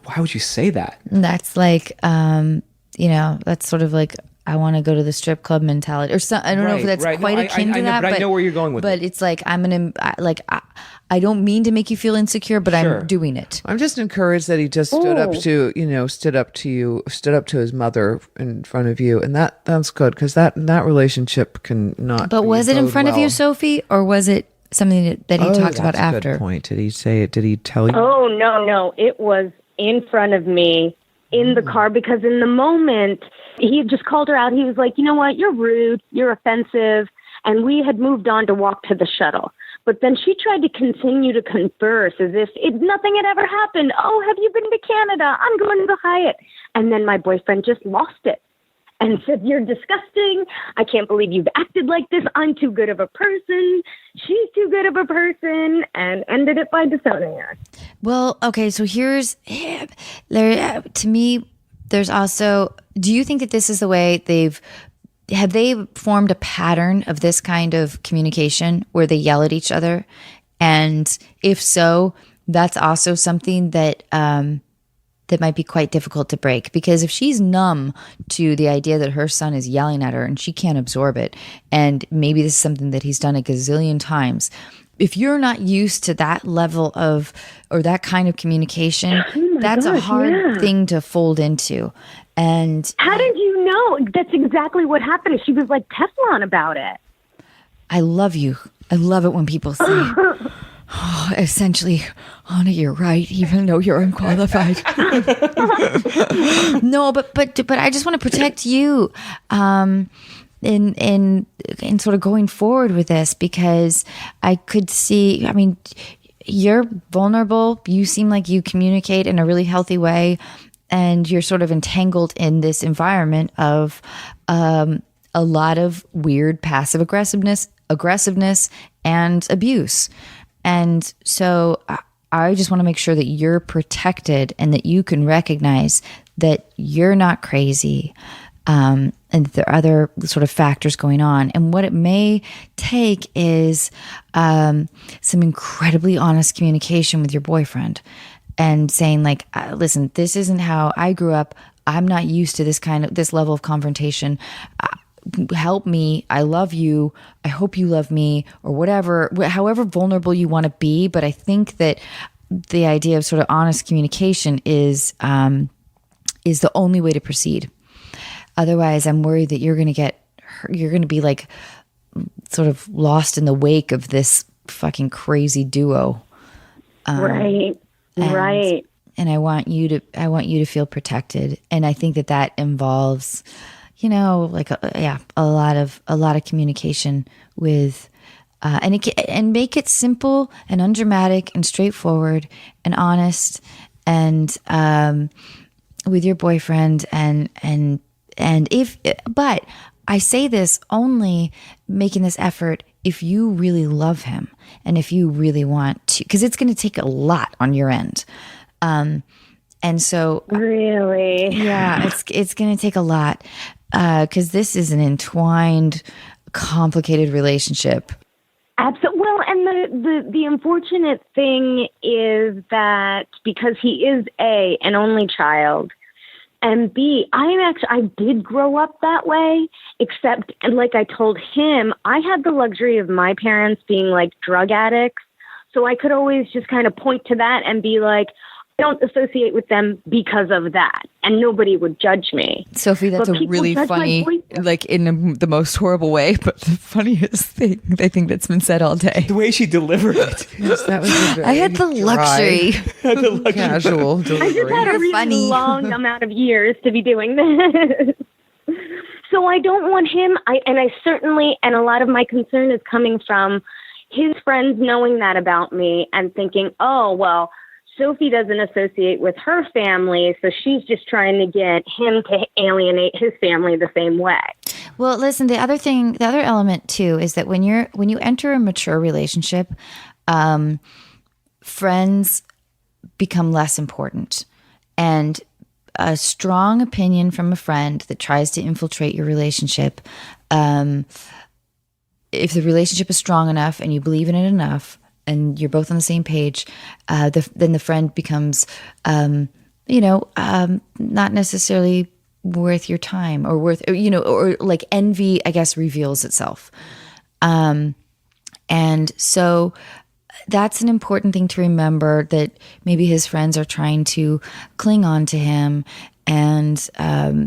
Why would you say that? That's like, that's sort of like, I want to go to the strip club mentality or something. I don't know if that's quite akin to that. But I know where you're going with it. But it's like, I don't mean to make you feel insecure, but I'm doing it. I'm just encouraged that he just stood up to his mother in front of you. And that's good, because that relationship can not. But was it in front of you, Sophie, or was it something that he talked about after? That's a good point. Did he say it? Did he tell you? Oh, no. It was in front of me in the car, because in the moment he had just called her out. He was like, you know what? You're rude. You're offensive. And we had moved on to walk to the shuttle. But then she tried to continue to converse as if nothing had ever happened. Oh, have you been to Canada? I'm going to the Hyatt. And then my boyfriend just lost it. and said, "You're disgusting. I can't believe you've acted like this. I'm too good of a person. She's too good of a person," and ended it by disowning her. Well, okay, so here's there to me. There's also. Do you think that this is the way have they formed a pattern of this kind of communication where they yell at each other? And if so, that's also something that that might be quite difficult to break, because if she's numb to the idea that her son is yelling at her and she can't absorb it, and maybe this is something that he's done a gazillion times, if you're not used to that level of or that kind of communication, that's a hard thing to fold into. And how did you know? That's exactly what happened. She was like Teflon about it. I love you. I love it when people say, oh, essentially, Anna, you're right, even though you're unqualified. No, but I just want to protect you in sort of going forward with this, because I could see, I mean, you're vulnerable. You seem like you communicate in a really healthy way, and you're sort of entangled in this environment of a lot of weird passive aggressiveness and abuse. And so I just want to make sure that you're protected and that you can recognize that you're not crazy, and that there are other sort of factors going on. And what it may take is some incredibly honest communication with your boyfriend and saying, like, listen, this isn't how I grew up. I'm not used to this level of confrontation. Help me. I love you. I hope you love me, or whatever, however vulnerable you want to be. But I think that the idea of sort of honest communication is the only way to proceed. Otherwise, I'm worried that you're going to be like sort of lost in the wake of this fucking crazy duo. Right. And I want you to feel protected. And I think that involves, you know, like a lot of communication with, and make it simple and undramatic and straightforward and honest, and with your boyfriend, but I say this only making this effort if you really love him and if you really want to, because it's going to take a lot on your end. And so really, yeah, it's going to take a lot. Because this is an entwined, complicated relationship. Absolutely. Well, and the unfortunate thing is that because he is an only child, and B, I did grow up that way, except, and like I told him, I had the luxury of my parents being like drug addicts, so I could always just kind of point to that and be like, don't associate with them because of that, and nobody would judge me. Sophie, that's a really funny, like in the most horrible way, but the funniest thing I think that's been said all day. The way she delivered it. Yes, that was I had the luxury. Casual delivery. I just had a really long amount of years to be doing this. So I don't want him, and a lot of my concern is coming from his friends knowing that about me and thinking, oh, well, Sophie doesn't associate with her family, so she's just trying to get him to alienate his family the same way. Well, listen, the other element too is that when you enter a mature relationship, friends become less important, and a strong opinion from a friend that tries to infiltrate your relationship, if the relationship is strong enough and you believe in it enough, and you're both on the same page, then the friend becomes, not necessarily worth your time, or worth, or like envy, I guess, reveals itself. And so that's an important thing to remember, that maybe his friends are trying to cling on to him, and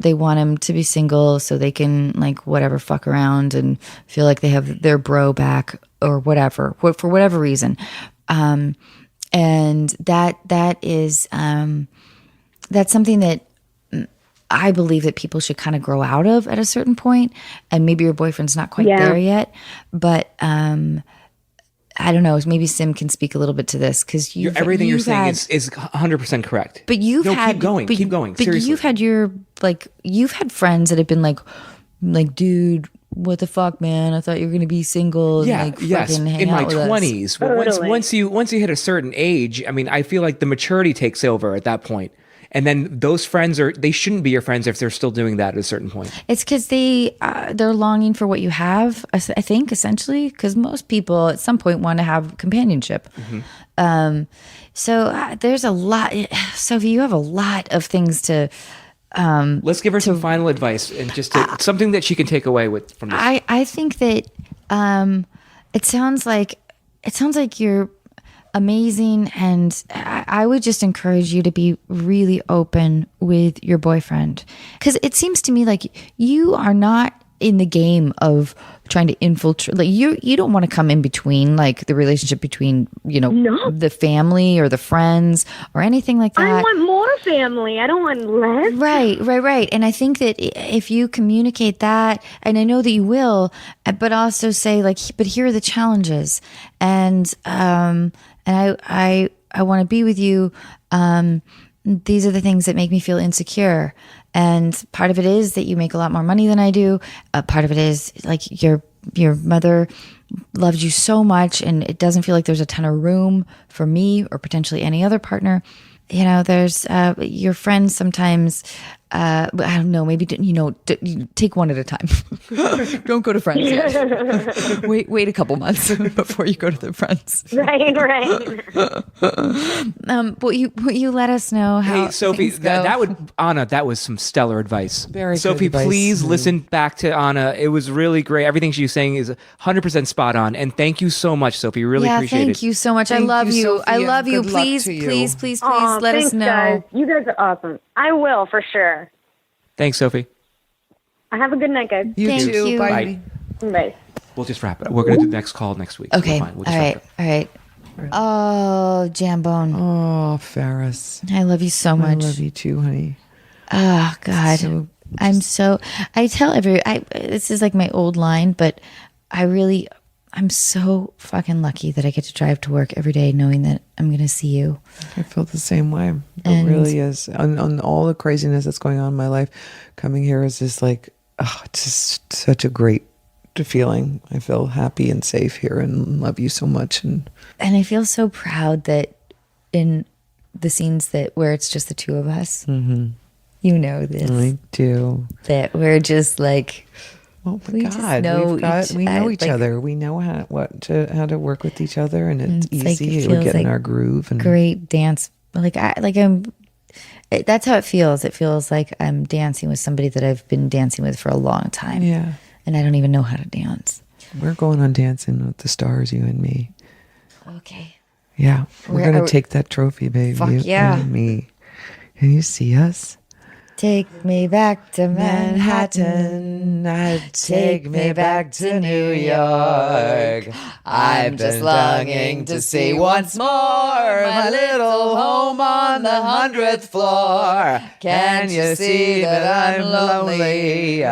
they want him to be single so they can, like, whatever, fuck around and feel like they have their bro back, or whatever, for whatever reason. And that is that's something that I believe that people should kind of grow out of at a certain point. And maybe your boyfriend's not quite there yet, but I don't know, maybe Sim can speak a little bit to this because everything you're saying is 100% correct. But you've had keep going. But Seriously, you've had friends that have been like, dude, what the fuck, man? I thought you were gonna be single. Yeah, and yes. Fucking hang in my out with 20s. Well, once you hit a certain age, I mean, I feel like the maturity takes over at that point. And then those friends they shouldn't be your friends if they're still doing that at a certain point. It's because they're longing for what you have, I think, essentially, because most people at some point want to have companionship. Mm-hmm. So there's a lot. Sophie, you have a lot of things to. Let's give her some final advice and just something that she can take away from this. I think that it sounds like you're amazing, and I would just encourage you to be really open with your boyfriend, because it seems to me like you are not in the game of trying to infiltrate. Like you don't want to come in between like the relationship between the family or the friends or anything like that. I want more family. I don't want less. Right. And I think that if you communicate that, and I know that you will, but also say like, but here are the challenges, and I want to be with you. These are the things that make me feel insecure. And part of it is that you make a lot more money than I do. Part of it is like your mother loves you so much, and it doesn't feel like there's a ton of room for me or potentially any other partner. There's your friends sometimes. I don't know. Maybe take one at a time. Don't go to friends yet. Wait a couple months before you go to the friends. Right. Will you let us know how? Hey, Sophie, Anna, that was some stellar advice. Very good Sophie, advice. please listen back to Anna. It was really great. Everything she was saying is 100% spot on. And thank you so much, Sophie. Really appreciate it. Thank you so much. Thank I love you, you. Sophie, I love and you. good luck Please, to you. please, Aw, let us thanks, know. Guys. You guys are awesome. I will for sure. Thanks, Sophie. Have a good night, guys. You Thank too. you. Bye. Bye. We'll just wrap it up. We're going to do the next call next week. Okay. We're fine. We'll All just wrap right. it up. Oh, Jambone. Oh, Faris. I love you so much. I love you too, honey. Oh God. I tell this is like my old line, but I'm so fucking lucky that I get to drive to work every day knowing that I'm going to see you. I feel the same way. It really is. On all the craziness that's going on in my life, coming here is just like, it's just such a great feeling. I feel happy and safe here and love you so much. And I feel so proud that in the scenes where it's just the two of us, you know this. I do. That we're just like, oh my we God, just know we know each other. We know how to work with each other, and it's easy. We get in our groove. And great dance. That's how it feels. It feels like I'm dancing with somebody that I've been dancing with for a long time. Yeah. And I don't even know how to dance. We're going on Dancing with the Stars, you and me. Okay. Yeah. We're going to take that trophy, baby. Fuck you yeah. and me. Can you see us? Take me back to Manhattan. Take me back to New York. I'm just longing to see once more my little home on the 100th floor. Can't you see that I'm lonely?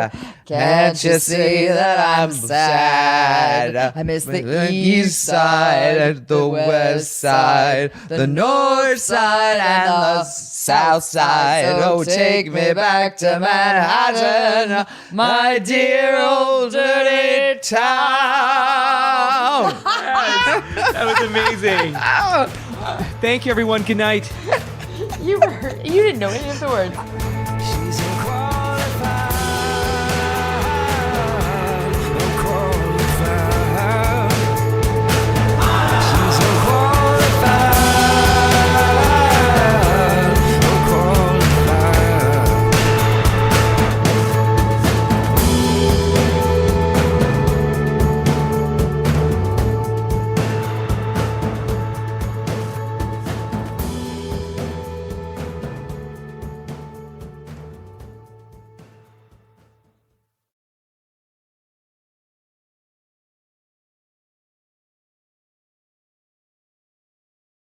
Can't you see that I'm sad? I miss the east side, the west side, the north side, and the south side. Oh, take me back to Manhattan, my dear old dirty town. That was amazing. Thank you, everyone. Good night. You didn't know any of the words.